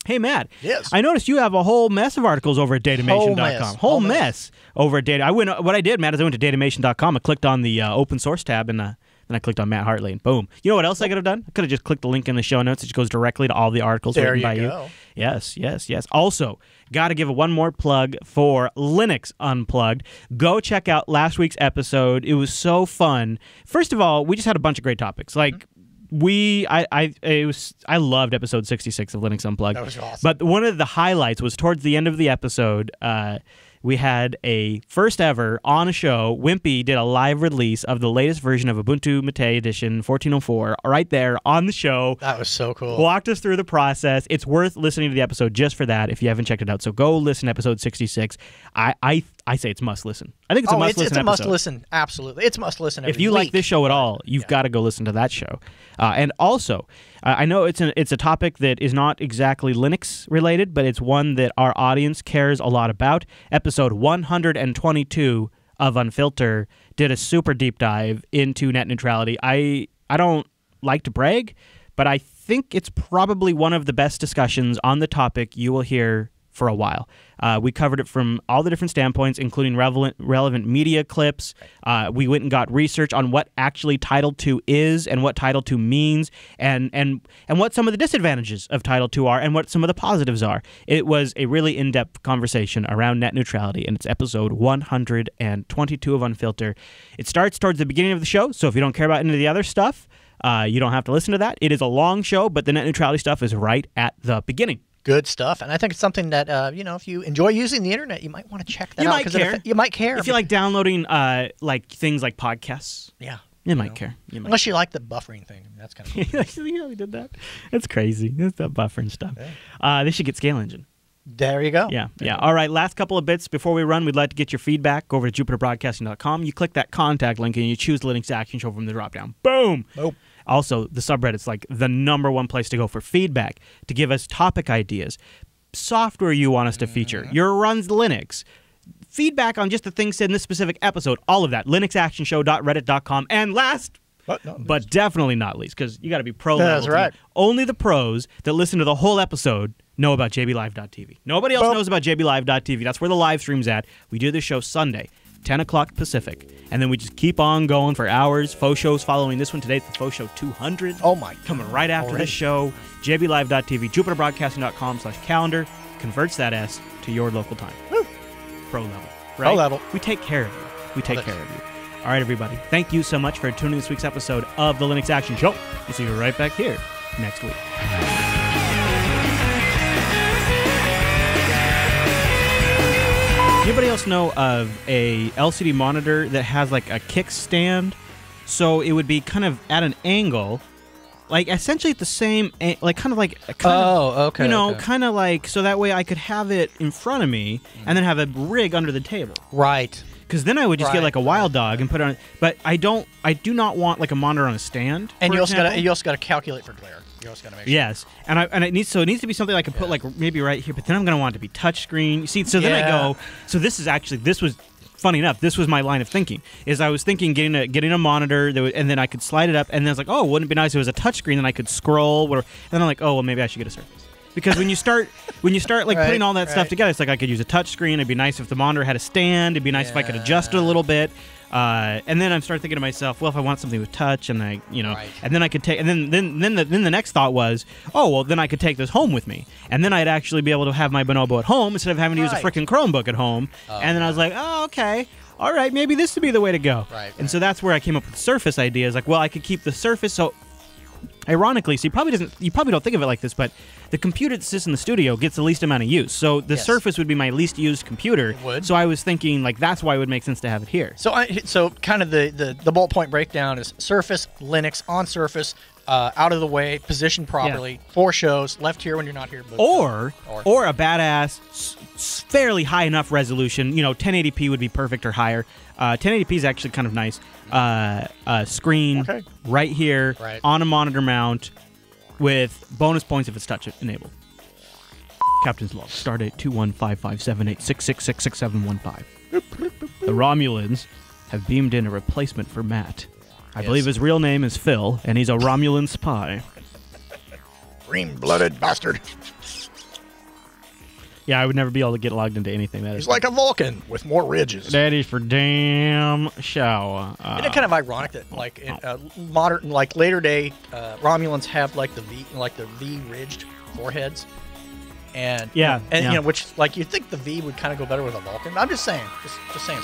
Hey, Matt. Yes. I noticed you have a whole mess of articles over at datamation.com. Whole mess over at Data. What I did, Matt, is I went to datamation.com. I clicked on the open source tab, and then I clicked on Matt Hartley, and boom. You know what else I could have done? I could have just clicked the link in the show notes. It just goes directly to all the articles written by you. Yes. Also, got to give one more plug for Linux Unplugged. Go check out last week's episode. It was so fun. First of all, we just had a bunch of great topics. Like, I loved episode 66 of Linux Unplugged. That was awesome. But one of the highlights was towards the end of the episode, we had a first ever on a show. Wimpy did a live release of the latest version of Ubuntu MATE edition 14.04 right there on the show. That was so cool. Walked us through the process. It's worth listening to the episode just for that if you haven't checked it out. So go listen to episode 66. I say it's must listen. I think it's a must listen. It's a must listen. Absolutely, it's a must listen. If you like this show at all, you've got to go listen to that show. And also, I know it's a topic that is not exactly Linux related, but it's one that our audience cares a lot about. Episode 122 of Unfilter did a super deep dive into net neutrality. I don't like to brag, but I think it's probably one of the best discussions on the topic you will hear for a while. We covered it from all the different standpoints, including relevant media clips. We went and got research on what actually Title II is and what Title II means, and what some of the disadvantages of Title II are and what some of the positives are. It was a really in-depth conversation around net neutrality, and it's episode 122 of Unfilter. It starts towards the beginning of the show, so if you don't care about any of the other stuff, you don't have to listen to that. It is a long show, but the net neutrality stuff is right at the beginning. Good stuff, and I think it's something that if you enjoy using the internet, you might want to check that out. You might care if you like downloading like things like podcasts. Yeah, you might care. Unless you like the buffering thing, that's kind of cool. Yeah, we did that. It's crazy. It's that buffering stuff. Yeah. They should get Scale Engine. There you go. Yeah. All right, last couple of bits before we run. We'd like to get your feedback. Go over to jupiterbroadcasting.com. You click that contact link and you choose Linux Action Show from the drop-down. Boom. Nope. Also, the subreddit's like the #1 place to go for feedback, to give us topic ideas, software you want us to feature, your runs Linux, feedback on just the things said in this specific episode, all of that. linuxactionshow.reddit.com. And last but definitely not least, because you got to be pro level. That's right. Only the pros that listen to the whole episode know about JBLive.tv. Nobody else knows about JBLive.tv. That's where the live stream's at. We do this show Sunday, 10 o'clock Pacific. And then we just keep on going for hours. Faux shows following this one today. It's the Faux Show 200. Oh, my. Coming right after this show. JBLive.tv, JupiterBroadcasting.com/calendar. Converts that S to your local time. Woo. Pro level. Right? Pro level. We take care of you. We take care of you. All right, everybody. Thank you so much for tuning this week's episode of the Linux Action Show. We'll see you right back here next week. Anybody else know of a LCD monitor that has like a kickstand? So it would be kind of at an angle, like essentially at the same, like kind of like, okay. You know, kind of like, so that way I could have it in front of me and then have a rig under the table. Right. Because then I would just get like a wild dog and put it on. But I do not want like a monitor on a stand. And you also got to calculate for glare. You also got to make sure. Yes, and it needs to be something I can put like maybe right here. But then I'm going to want it to be touchscreen. See, so then I go. So this was funny enough. This was my line of thinking. Is I was thinking getting a monitor that and then I could slide it up, and then I was like, oh, wouldn't it be nice if it was a touchscreen and I could scroll? Whatever. And then I'm like, oh, well, maybe I should get a Surface. Because when you start like putting all that stuff together, it's like I could use a touch screen. It'd be nice if the monitor had a stand. It'd be nice if I could adjust it a little bit. And then I start thinking to myself, well, if I want something with touch, and and then I could take, and then the next thought was, oh, well, then I could take this home with me, and then I'd actually be able to have my Bonobo at home instead of having to use a freaking Chromebook at home. And then I was like, oh, okay. All right, maybe this would be the way to go. And so that's where I came up with the Surface idea. Is like, well, I could keep the Surface. So, ironically, so you probably don't think of it like this, but the computer that sits in the studio gets the least amount of use. So the Surface would be my least used computer. It would. So I was thinking like that's why it would make sense to have it here. So kind of the bullet point breakdown is Surface, Linux on Surface, out of the way, positioned properly, 4 shows, left here when you're not here. Or a badass, fairly high enough resolution. 1080p would be perfect or higher. 1080p is actually kind of nice. Screen right here on a monitor mount with bonus points if it's touch enabled. Captain's log. Stardate 2155786666715. The Romulans have beamed in a replacement for Matt. I believe his real name is Phil, and he's a Romulan spy. Green-blooded bastard. Yeah, I would never be able to get logged into anything. He's like a Vulcan with more ridges. That is for damn sure. Isn't it kind of ironic that like in modern, like later day Romulans have like the V ridged foreheads, and which like you think the V would kind of go better with a Vulcan. I'm just saying, just saying.